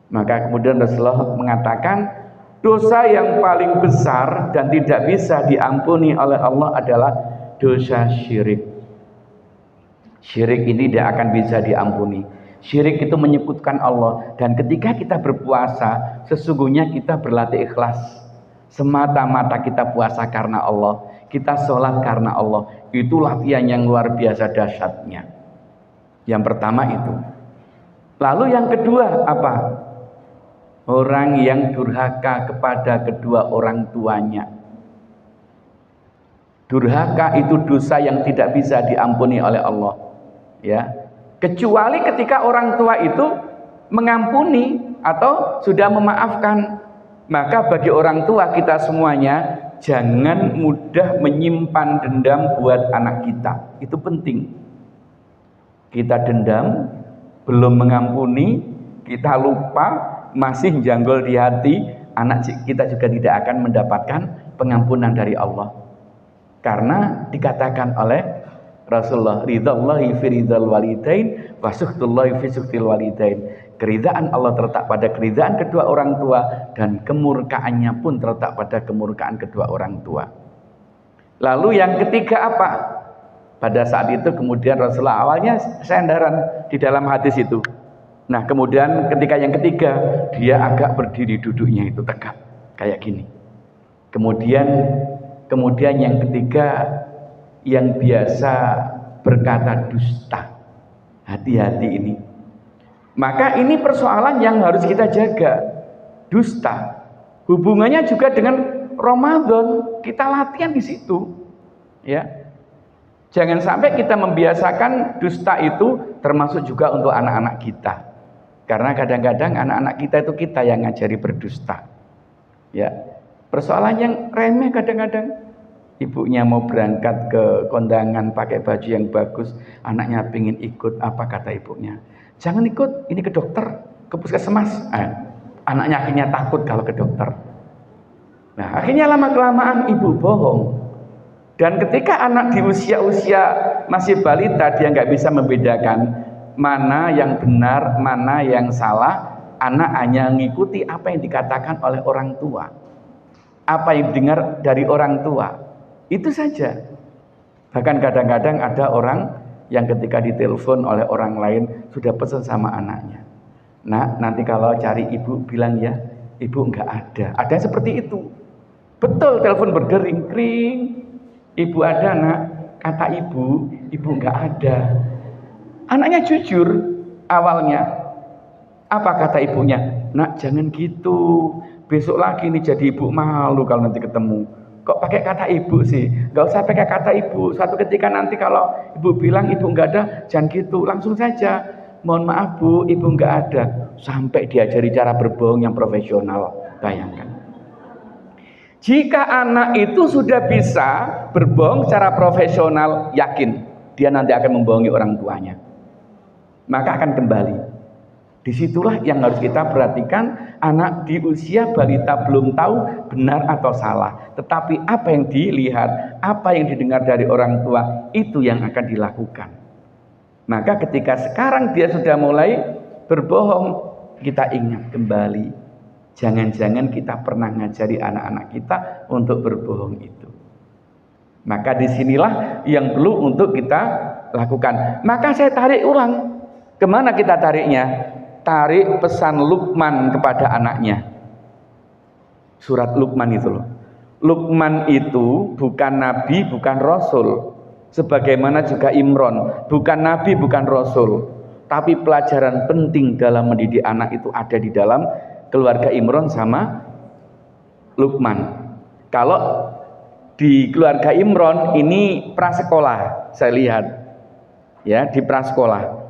Maka kemudian Rasulullah mengatakan, dosa yang paling besar dan tidak bisa diampuni oleh Allah adalah dosa syirik. Syirik ini tidak akan bisa diampuni. Syirik itu menyebutkan Allah, dan ketika kita berpuasa sesungguhnya kita berlatih ikhlas. Semata-mata kita puasa karena Allah, kita sholat karena Allah. Itu latihan yang luar biasa dahsyatnya. Yang pertama itu. Lalu yang kedua apa? Orang yang durhaka kepada kedua orang tuanya. Durhaka itu dosa yang tidak bisa diampuni oleh Allah, ya. Kecuali ketika orang tua itu mengampuni atau sudah memaafkan. Maka bagi orang tua kita semuanya jangan mudah menyimpan dendam buat anak kita. Itu penting. Kita dendam, belum mengampuni, kita lupa, masih janggol di hati, anak kita juga tidak akan mendapatkan pengampunan dari Allah. Karena dikatakan oleh Rasulullah, ridhallahi fi ridhal walidain wa sukhtullahi fi sukhtil walidain. Keridhaan Allah terletak pada keridhaan kedua orang tua, dan kemurkaannya pun terletak pada kemurkaan kedua orang tua. Lalu yang ketiga apa? Pada saat itu kemudian Rasulullah awalnya sendaran di dalam hadis itu. Nah kemudian ketika yang ketiga dia agak berdiri duduknya itu tegak kayak gini. Kemudian yang ketiga yang biasa berkata dusta. Hati-hati ini. Maka ini persoalan yang harus kita jaga. Dusta. Hubungannya juga dengan Ramadan. Kita latihan di situ. Ya. Jangan sampai kita membiasakan dusta itu termasuk juga untuk anak-anak kita. Karena kadang-kadang anak-anak kita itu kita yang ngajari berdusta. Ya. Persoalan yang remeh kadang-kadang. Ibunya mau berangkat ke kondangan pakai baju yang bagus, anaknya pengen ikut, apa kata ibunya? Jangan ikut, ini ke dokter, ke puskesmas. Anaknya akhirnya takut kalau ke dokter. Nah, akhirnya lama-kelamaan ibu bohong. Dan ketika anak di usia-usia masih balita, dia nggak bisa membedakan mana yang benar, mana yang salah. Anak hanya mengikuti apa yang dikatakan oleh orang tua, apa yang dengar dari orang tua. Itu saja. Bahkan kadang-kadang ada orang yang ketika ditelepon oleh orang lain sudah pesan sama anaknya. Nah, nanti kalau cari ibu bilang ya, ibu enggak ada. Ada yang seperti itu. Betul, telepon berdering, kring. Ibu ada, nak. Kata ibu enggak ada. Anaknya jujur awalnya. Apa kata ibunya? Nak, jangan gitu. Besok lagi nih jadi ibu malu kalau nanti ketemu. Kok pakai kata ibu sih? Gak usah pakai kata ibu. Suatu ketika nanti kalau ibu bilang ibu nggak ada, jangan gitu. Langsung saja, mohon maaf bu, ibu nggak ada. Sampai diajari cara berbohong yang profesional. Bayangkan. Jika anak itu sudah bisa berbohong secara profesional, yakin dia nanti akan membohongi orang tuanya. Maka akan kembali. Disitulah yang harus kita perhatikan. Anak di usia balita belum tahu benar atau salah, tetapi apa yang dilihat, apa yang didengar dari orang tua, itu yang akan dilakukan. Maka ketika sekarang dia sudah mulai berbohong, kita ingat kembali, jangan-jangan kita pernah ngajari anak-anak kita untuk berbohong itu. Maka disinilah yang perlu untuk kita lakukan. Maka saya tarik ulang, kemana kita tariknya? Tarik pesan Luqman kepada anaknya. Surat Luqman itu loh. Luqman itu bukan nabi, bukan rasul. Sebagaimana juga Imron, bukan nabi, bukan rasul. Tapi pelajaran penting dalam mendidik anak itu ada di dalam keluarga Imron sama Luqman. Kalau di keluarga Imron ini prasekolah, saya lihat. Ya, di prasekolah.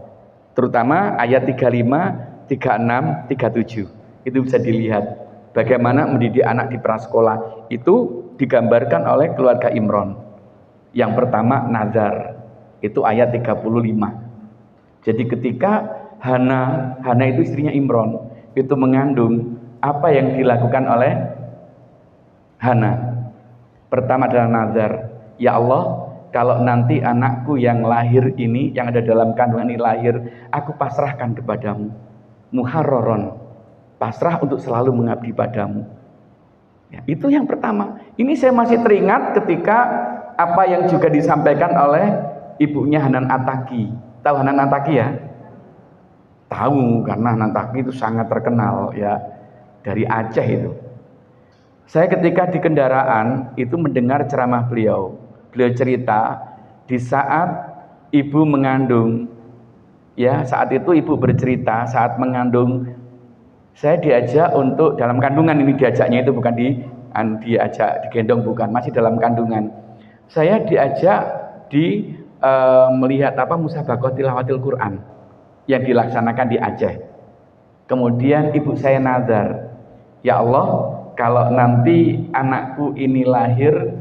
Terutama ayat 35, 36, 37. Itu bisa dilihat bagaimana mendidik anak di prasekolah. Itu digambarkan oleh keluarga Imron. Yang pertama nazar. Itu ayat 35. Jadi ketika Hana itu istrinya Imron, itu mengandung, apa yang dilakukan oleh Hana? Pertama adalah nazar. Ya Allah, kalau nanti anakku yang lahir ini, yang ada dalam kandungan ini lahir, aku pasrahkan kepadamu. Muharroron, pasrah untuk selalu mengabdi padamu. Ya, itu yang pertama. Ini saya masih teringat ketika apa yang juga disampaikan oleh ibunya Hanan Attaqi. Tahu Hanan Attaqi ya? Tahu, karena Hanan Attaqi itu sangat terkenal ya, dari Aceh itu. Saya ketika di kendaraan itu mendengar ceramah beliau. Beliau cerita di saat ibu mengandung, ya saat itu ibu bercerita saat mengandung, saya diajak untuk dalam kandungan, ini diajaknya itu bukan diajak digendong, bukan, masih dalam kandungan. Saya diajak melihat musabaqah tilawatil Quran yang dilaksanakan di Aceh. Kemudian ibu saya nazar, ya Allah, kalau nanti anakku ini lahir,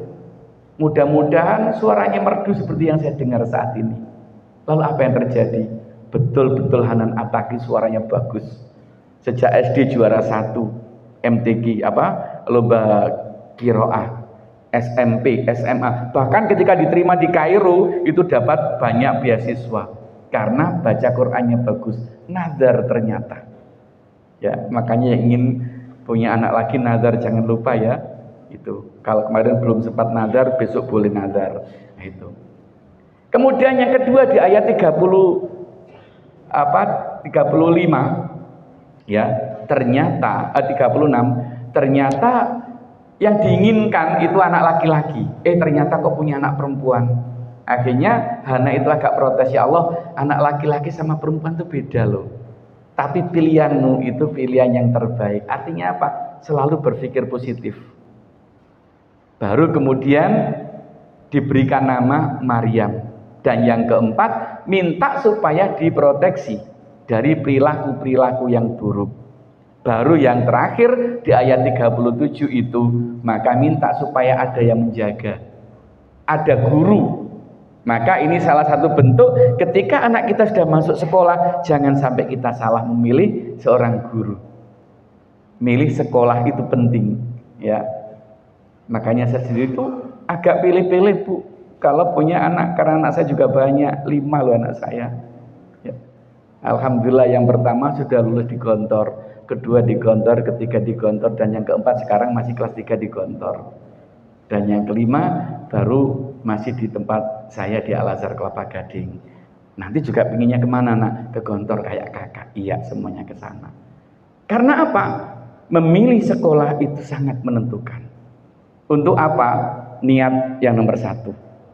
mudah-mudahan suaranya merdu seperti yang saya dengar saat ini. Lalu apa yang terjadi? Betul-betul Hanan Attaqi suaranya bagus. Sejak SD juara 1 MTQ lomba qiraah, SMP, SMA, bahkan ketika diterima di Kairo itu dapat banyak beasiswa karena baca Qur'annya bagus. Nazar ternyata. Ya, makanya ingin punya anak lagi nazar jangan lupa ya. Itu. Kalau kemarin belum sempat nazar, besok boleh nazar. Nah, itu. Kemudian yang kedua di ayat 35 ya, ternyata 36, ternyata yang diinginkan itu anak laki-laki. Ternyata kok punya anak perempuan. Akhirnya Hana itu agak protes, ya Allah, anak laki-laki sama perempuan itu beda loh. Tapi pilihanmu itu pilihan yang terbaik. Artinya apa? Selalu berpikir positif. Baru kemudian diberikan nama Maryam. Dan yang keempat, minta supaya diproteksi dari perilaku-perilaku yang buruk. Baru yang terakhir di ayat 37 itu, maka minta supaya ada yang menjaga. Ada guru. Maka ini salah satu bentuk ketika anak kita sudah masuk sekolah, jangan sampai kita salah memilih seorang guru. Milih sekolah itu penting, ya. Makanya saya sendiri itu agak pilih-pilih, Bu, kalau punya anak, karena anak saya juga banyak, 5 loh anak saya. Ya. Alhamdulillah yang pertama sudah lulus di Gontor, kedua di Gontor, ketiga di Gontor, dan yang keempat sekarang masih kelas 3 di Gontor. Dan yang kelima baru masih di tempat saya di Al-Azhar Kelapa Gading. Nanti juga pinginnya kemana nak? Ke Gontor kayak kakak. Iya, semuanya ke sana. Karena apa? Memilih sekolah itu sangat menentukan. Untuk apa? Niat yang nomor 1.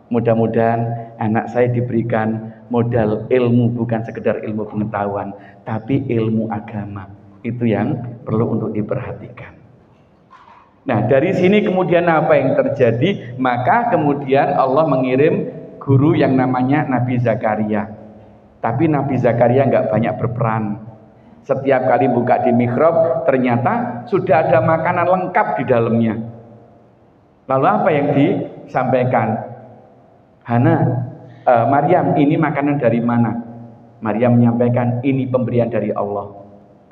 Mudah-mudahan anak saya diberikan modal ilmu, bukan sekedar ilmu pengetahuan, tapi ilmu agama. Itu yang perlu untuk diperhatikan. Nah, dari sini kemudian apa yang terjadi? Maka kemudian Allah mengirim guru yang namanya Nabi Zakaria. Tapi Nabi Zakaria nggak banyak berperan. Setiap kali buka di mihrab, ternyata sudah ada makanan lengkap di dalamnya. Lalu apa yang disampaikan? Maryam, ini makanan dari mana? Maryam menyampaikan, ini pemberian dari Allah.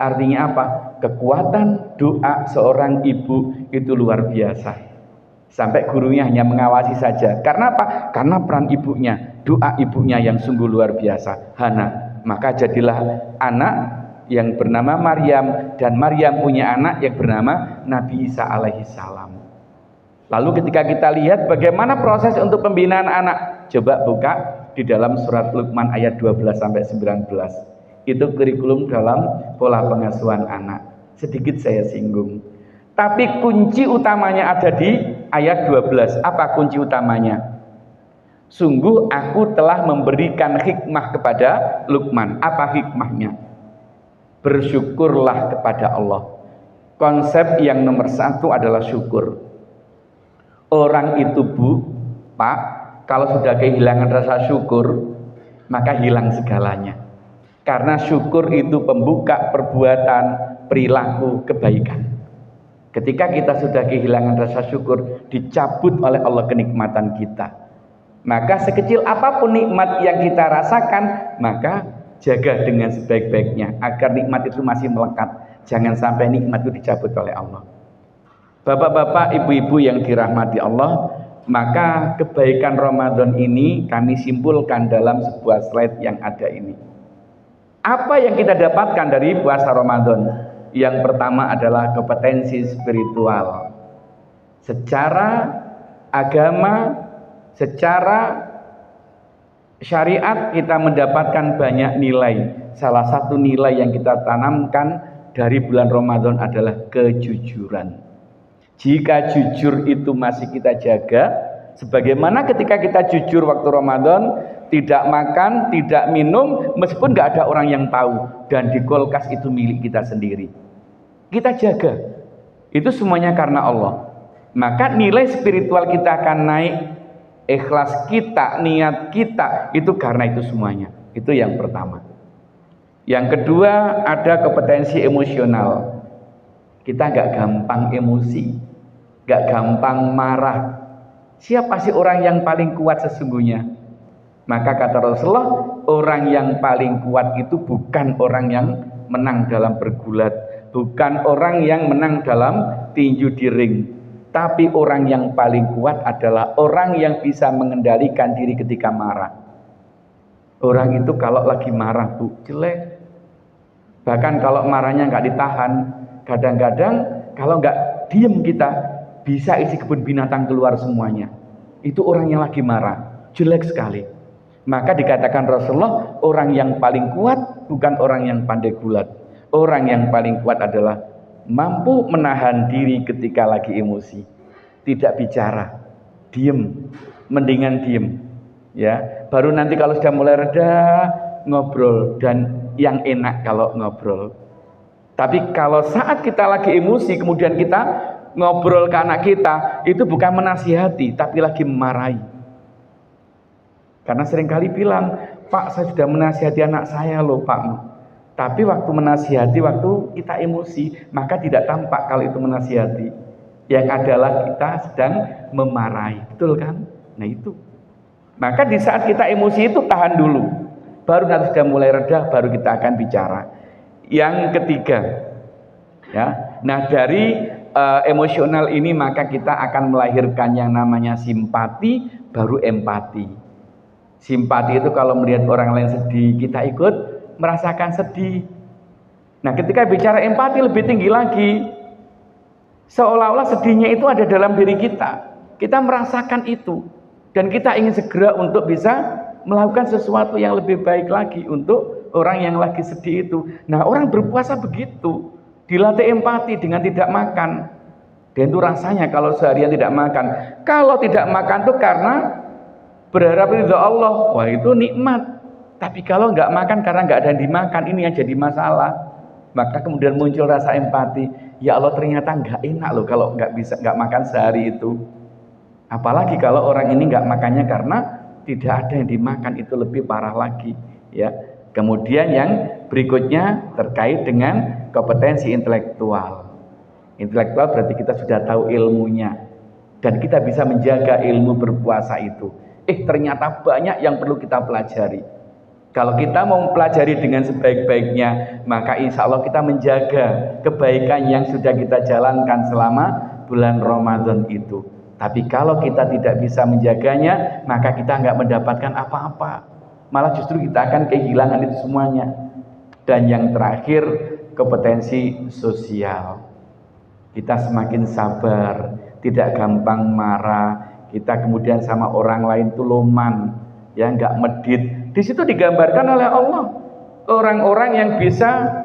Artinya apa? Kekuatan doa seorang ibu itu luar biasa. Sampai gurunya hanya mengawasi saja. Karena apa? Karena peran ibunya, doa ibunya yang sungguh luar biasa. Hana. Maka jadilah anak yang bernama Maryam, dan Maryam punya anak yang bernama Nabi Isa alaihi salam. Lalu ketika kita lihat bagaimana proses untuk pembinaan anak, coba buka di dalam surat Luqman ayat 12 sampai 19. Itu kurikulum dalam pola pengasuhan anak. Sedikit saya singgung. Tapi kunci utamanya ada di ayat 12. Apa kunci utamanya? Sungguh aku telah memberikan hikmah kepada Luqman. Apa hikmahnya? Bersyukurlah kepada Allah. Konsep yang nomor 1 adalah syukur. Orang itu, Bu, Pak, kalau sudah kehilangan rasa syukur, maka hilang segalanya. Karena syukur itu pembuka perbuatan, perilaku, kebaikan. Ketika kita sudah kehilangan rasa syukur, dicabut oleh Allah kenikmatan kita. Maka sekecil apapun nikmat yang kita rasakan, maka jaga dengan sebaik-baiknya agar nikmat itu masih melekat. Jangan sampai nikmat itu dicabut oleh Allah. Bapak-bapak, ibu-ibu yang dirahmati Allah, maka kebaikan Ramadan ini kami simpulkan dalam sebuah slide yang ada ini. Apa yang kita dapatkan dari puasa Ramadan? Yang pertama adalah kompetensi spiritual. Secara agama, secara syariat kita mendapatkan banyak nilai. Salah satu nilai yang kita tanamkan dari bulan Ramadan adalah kejujuran. Jika jujur itu masih kita jaga, sebagaimana ketika kita jujur waktu Ramadan, tidak makan, tidak minum, meskipun nggak ada orang yang tahu, dan di kulkas itu milik kita sendiri. Kita jaga. Itu semuanya karena Allah. Maka nilai spiritual kita akan naik, ikhlas kita, niat kita, itu karena itu semuanya. Itu yang pertama. Yang kedua, ada kompetensi emosional. Kita nggak gampang emosi, nggak gampang marah. Siapa sih orang yang paling kuat sesungguhnya? Maka kata Rasulullah, orang yang paling kuat itu bukan orang yang menang dalam bergulat, bukan orang yang menang dalam tinju di ring, tapi orang yang paling kuat adalah orang yang bisa mengendalikan diri ketika marah. Orang itu kalau lagi marah, Bu, jelek. Bahkan kalau marahnya nggak ditahan, kadang-kadang kalau nggak diem kita, bisa isi kebun binatang keluar semuanya. Itu orang yang lagi marah, jelek sekali. Maka dikatakan Rasulullah, orang yang paling kuat bukan orang yang pandai gulat. Orang yang paling kuat adalah mampu menahan diri ketika lagi emosi. Tidak bicara, diem, mendingan diem. Ya, baru nanti kalau sudah mulai reda, ngobrol, dan yang enak kalau ngobrol. Tapi kalau saat kita lagi emosi, kemudian kita ngobrol ke anak kita, itu bukan menasihati, tapi lagi memarahi. Karena seringkali bilang, Pak, saya sudah menasihati anak saya loh, Pak. Tapi waktu menasihati, waktu kita emosi, maka tidak tampak kalau itu menasihati. Yang adalah kita sedang memarahi, betul kan? Nah itu. Maka di saat kita emosi itu tahan dulu. Baru nanti sudah mulai reda, baru kita akan bicara. Yang ketiga, ya. Nah dari emosional ini maka kita akan melahirkan yang namanya simpati, baru empati. Simpati itu kalau melihat orang lain sedih, kita ikut merasakan sedih. Nah ketika bicara empati lebih tinggi lagi, seolah-olah sedihnya itu ada dalam diri kita. Kita merasakan itu, dan kita ingin segera untuk bisa melakukan sesuatu yang lebih baik lagi untuk orang yang lagi sedih itu. Nah orang berpuasa begitu, dilatih empati dengan tidak makan. Dan itu rasanya kalau seharian tidak makan. Kalau tidak makan itu karena berharap ridha Allah, wah itu nikmat. Tapi kalau nggak makan karena nggak ada yang dimakan, ini yang jadi masalah. Maka kemudian muncul rasa empati. Ya Allah, ternyata nggak enak loh kalau nggak makan sehari itu. Apalagi kalau orang ini nggak makannya karena tidak ada yang dimakan, itu lebih parah lagi. Ya. Kemudian yang berikutnya terkait dengan kompetensi intelektual. Intelektual berarti kita sudah tahu ilmunya dan kita bisa menjaga ilmu berpuasa itu. Ternyata banyak yang perlu kita pelajari. Kalau kita mau mempelajari dengan sebaik-baiknya, maka insya Allah kita menjaga kebaikan yang sudah kita jalankan selama bulan Ramadan itu. Tapi kalau kita tidak bisa menjaganya, maka kita nggak mendapatkan apa-apa. Malah justru kita akan kehilangan itu semuanya. Dan yang terakhir, kompetensi sosial. Kita semakin sabar, tidak gampang marah. Kita kemudian sama orang lain tuh loman, ya nggak medit. Di situ digambarkan oleh Allah orang-orang yang bisa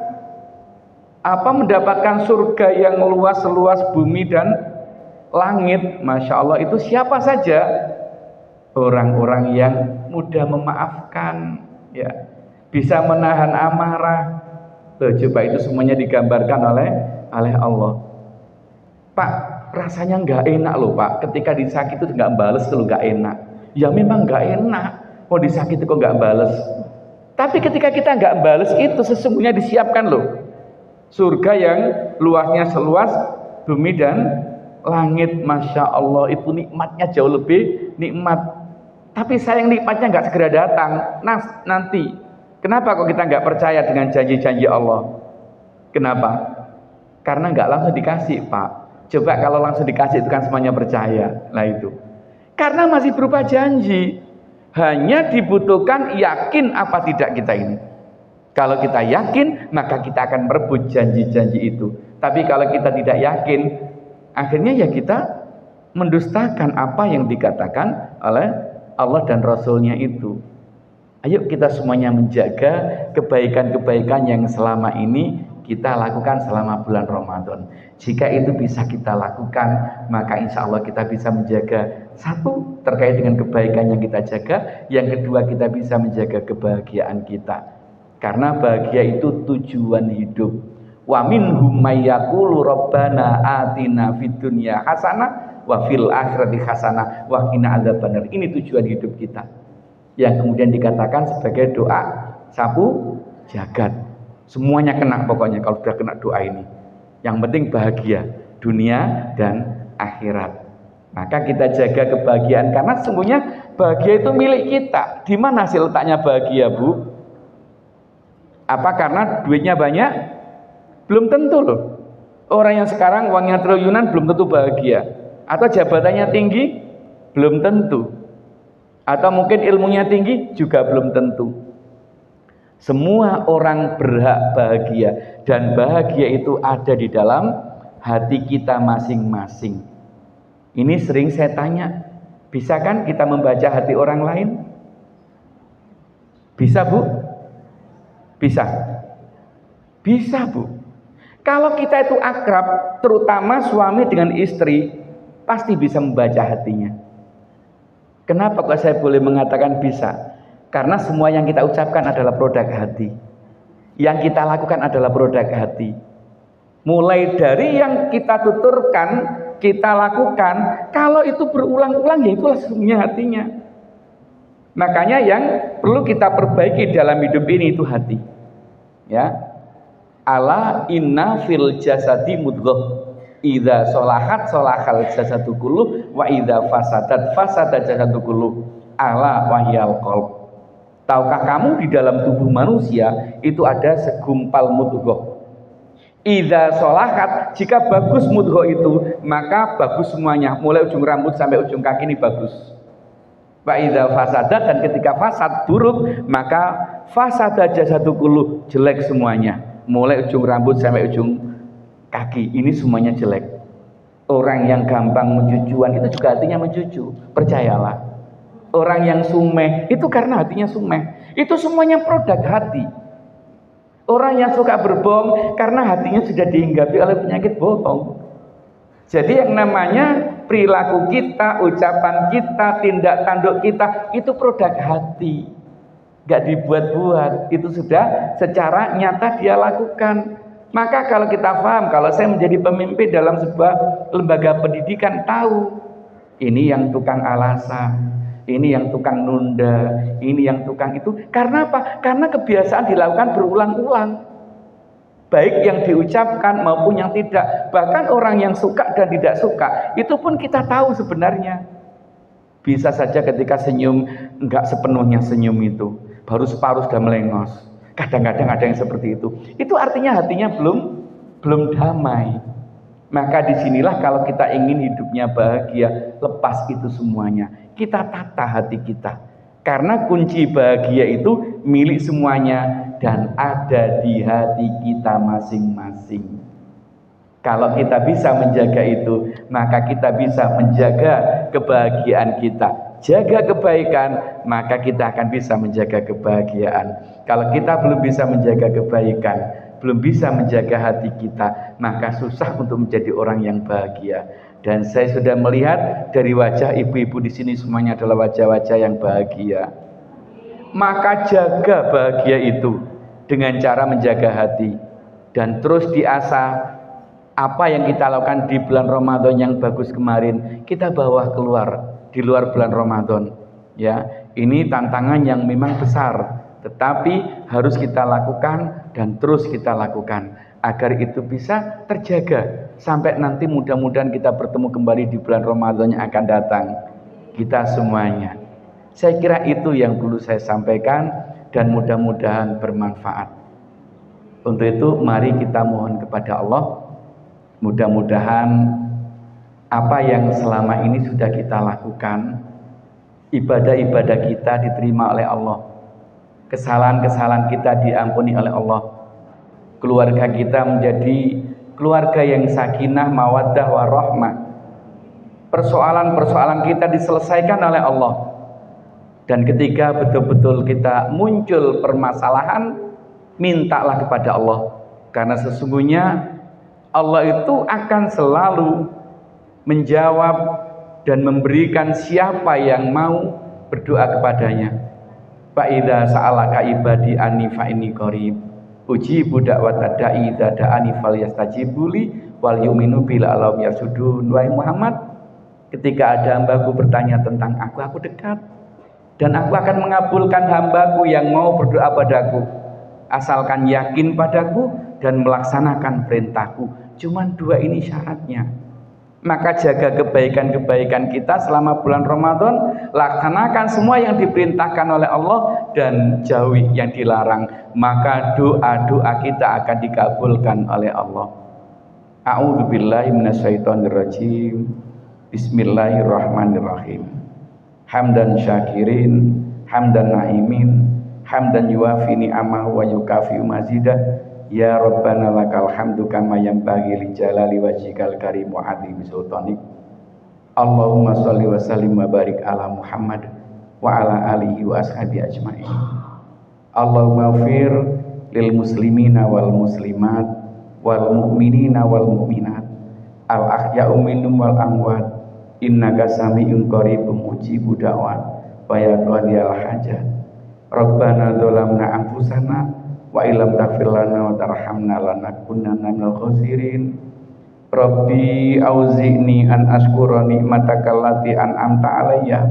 mendapatkan surga yang luas seluas bumi dan langit. Masya Allah, itu siapa saja? Orang-orang yang mudah memaafkan, ya, bisa menahan amarah. Coba itu semuanya digambarkan oleh Allah. Pak, rasanya nggak enak loh Pak, ketika disakiti itu nggak bales tuh nggak enak. Ya memang nggak enak, mau disakiti kok nggak bales. Tapi ketika kita nggak bales itu sesungguhnya disiapkan loh surga yang luasnya seluas bumi dan langit. Masya Allah, itu nikmatnya jauh lebih nikmat. Tapi sayang nikmatnya nggak segera datang. Nanti, kenapa kok kita nggak percaya dengan janji-janji Allah? Kenapa? Karena nggak langsung dikasih Pak. Coba kalau langsung dikasih itu kan semuanya percaya. Nah itu. Karena masih berupa janji. Hanya dibutuhkan yakin apa tidak kita ini. Kalau kita yakin, maka kita akan merebut janji-janji itu. Tapi kalau kita tidak yakin, akhirnya ya kita mendustakan apa yang dikatakan oleh Allah dan Rasulnya itu. Ayo kita semuanya menjaga kebaikan-kebaikan yang selama ini kita lakukan selama bulan Ramadan. Jika itu bisa kita lakukan, maka insya Allah kita bisa menjaga, satu, terkait dengan kebaikan yang kita jaga, yang kedua kita bisa menjaga kebahagiaan kita. Karena bahagia itu tujuan hidup. Wa minhum may yaqulu rabbana atina fid dunya hasanah wa fil akhirati hasanah wa qina adzabannar. Ini tujuan hidup kita, yang kemudian dikatakan sebagai doa sapu jagat. Semuanya kena pokoknya kalau sudah kena doa ini. Yang penting bahagia dunia dan akhirat. Maka kita jaga kebahagiaan, karena sesungguhnya bahagia itu milik kita. Di mana sih letaknya bahagia, Bu? Apa karena duitnya banyak? Belum tentu loh. Orang yang sekarang uangnya triliunan belum tentu bahagia. Atau jabatannya tinggi? Belum tentu. Atau mungkin ilmunya tinggi? Juga belum tentu. Semua orang berhak bahagia, dan bahagia itu ada di dalam hati kita masing-masing. Ini sering saya tanya, bisa kan kita membaca hati orang lain? Bisa, Bu? Bisa? Bisa, Bu. Kalau kita itu akrab, terutama suami dengan istri, pasti bisa membaca hatinya. Kenapa kok saya boleh mengatakan bisa? Karena semua yang kita ucapkan adalah produk hati. Yang kita lakukan adalah produk hati. Mulai dari yang kita tuturkan, kita lakukan, kalau itu berulang-ulang, ya itulah sesungguhnya hatinya. Makanya yang perlu kita perbaiki dalam hidup ini itu hati. Ya. Ala inna fil jasadi mudghah. Idza sholahat sholahal jasadu kulluh wa idza fasadat fasada jasadu kulluh. Ala wahyal qalb. Tahukah kamu di dalam tubuh manusia itu ada segumpal mudghah. Idza sholahat, jika bagus mudghah itu, maka bagus semuanya, mulai ujung rambut sampai ujung kaki ini bagus. Wa idza fasadat, dan ketika fasad buruk, maka fasada jasadu kulluh, jelek semuanya, mulai ujung rambut sampai ujung kaki ini semuanya jelek. Orang yang gampang mencucuan itu juga hatinya mencucu, percayalah. Orang yang sumeh itu karena hatinya sumeh. Itu semuanya produk hati. Orang yang suka berbohong karena hatinya sudah dihinggapi oleh penyakit bohong. Jadi yang namanya perilaku kita, ucapan kita, tindak tanduk kita itu produk hati. Gak dibuat-buat. Itu sudah secara nyata dia lakukan. Maka kalau kita paham, kalau saya menjadi pemimpin dalam sebuah lembaga pendidikan, tahu ini yang tukang alasan, ini yang tukang nunda, ini yang tukang itu. Karena apa? Karena kebiasaan dilakukan berulang-ulang, baik yang diucapkan maupun yang tidak. Bahkan orang yang suka dan tidak suka itu pun kita tahu sebenarnya. Bisa saja ketika senyum enggak sepenuhnya senyum itu, baru separuh sudah melengos. Kadang-kadang ada yang seperti itu. Itu artinya hatinya belum damai. Maka disinilah kalau kita ingin hidupnya bahagia, lepas itu semuanya. Kita tata hati kita. Karena kunci bahagia itu milik semuanya dan ada di hati kita masing-masing. Kalau kita bisa menjaga itu, maka kita bisa menjaga kebahagiaan kita. Jaga kebaikan, maka kita akan bisa menjaga kebahagiaan. Kalau kita belum bisa menjaga kebaikan, belum bisa menjaga hati kita, maka susah untuk menjadi orang yang bahagia. Dan saya sudah melihat dari wajah ibu-ibu di sini semuanya adalah wajah-wajah yang bahagia. Maka jaga bahagia itu dengan cara menjaga hati dan terus diasah. Apa yang kita lakukan di bulan Ramadan yang bagus kemarin, kita bawa keluar di luar bulan Ramadan. Ya, ini tantangan yang memang besar, tetapi harus kita lakukan dan terus kita lakukan agar itu bisa terjaga sampai nanti mudah-mudahan kita bertemu kembali di bulan Ramadan yang akan datang. Kita semuanya. Saya kira itu yang perlu saya sampaikan dan mudah-mudahan bermanfaat. Untuk itu mari kita mohon kepada Allah, mudah-mudahan apa yang selama ini sudah kita lakukan, ibadah-ibadah kita diterima oleh Allah, kesalahan-kesalahan kita diampuni oleh Allah, keluarga kita menjadi keluarga yang sakinah, mawaddah, warahmah, persoalan-persoalan kita diselesaikan oleh Allah, Dan ketika betul-betul kita muncul permasalahan, mintalah kepada Allah, karena sesungguhnya Allah itu akan selalu menjawab dan memberikan siapa yang mau berdoa kepadanya. Fa idza sa'alaka ibadi anni fa inni qarib ujibu da'watad da'i idza da'ani falyastajibu li wal yu'minu bil alam yasudun. Wahai Muhammad, ketika ada hambaku bertanya tentang aku dekat dan aku akan mengabulkan hambaku yang mau berdoa padaku, asalkan yakin padaku dan melaksanakan perintahku. Cuman 2 ini syaratnya. Maka jaga kebaikan-kebaikan kita selama bulan Ramadan, laksanakan semua yang diperintahkan oleh Allah dan jauhi yang dilarang, maka doa-doa kita akan dikabulkan oleh Allah. A'udzubillahi minasyaitonirrajim. Bismillahirrahmanirrahim. Hamdan syakirin, hamdan na'imin, hamdan yuafi ni'amahu wa yukafi mazidah. Ya Rabbana lakal hamdu kama yanbaghi li jalali wajhikal karim wa azimi sultanik. Allahumma sholli wa sallim wa barik ala Muhammad wa ala alihi wa ashabi ajmain. Allahumma ighfir lil muslimina wal muslimat wal mu'minina wal mu'minat al ahya'u minhum wal amwat innaka sami'un qaribun mujibu da'wat wa ya qadiyal hajat. Rabbana dzalamna anfusana wa illam taghfir lana wa tarhamna lanakunanna minal khasirin. Rabbi auzi'ni an ashkura ni'mataka allati an'amta alayya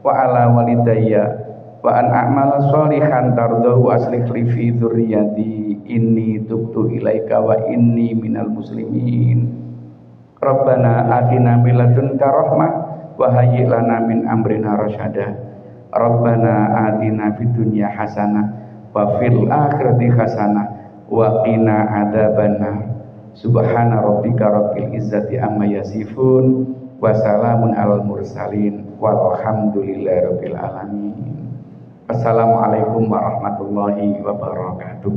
wa ala walidayya wa an a'mala sholihan tardahu aslih li fi dzurriyyati inni tubtu ilaika wa inni minal muslimin. Rabbana atina min ladunka rahmah wa hayyi' lana min amrina rasyada. Rabbana atina fid dunya hasanah wa fil akhirati hasanah wa qina adzabannar. Subhana rabbika rabbil izzati amma yasifun wa salamun alal mursalin walhamdulillahi rabbil alamin. Assalamualaikum warahmatullahi wabarakatuh.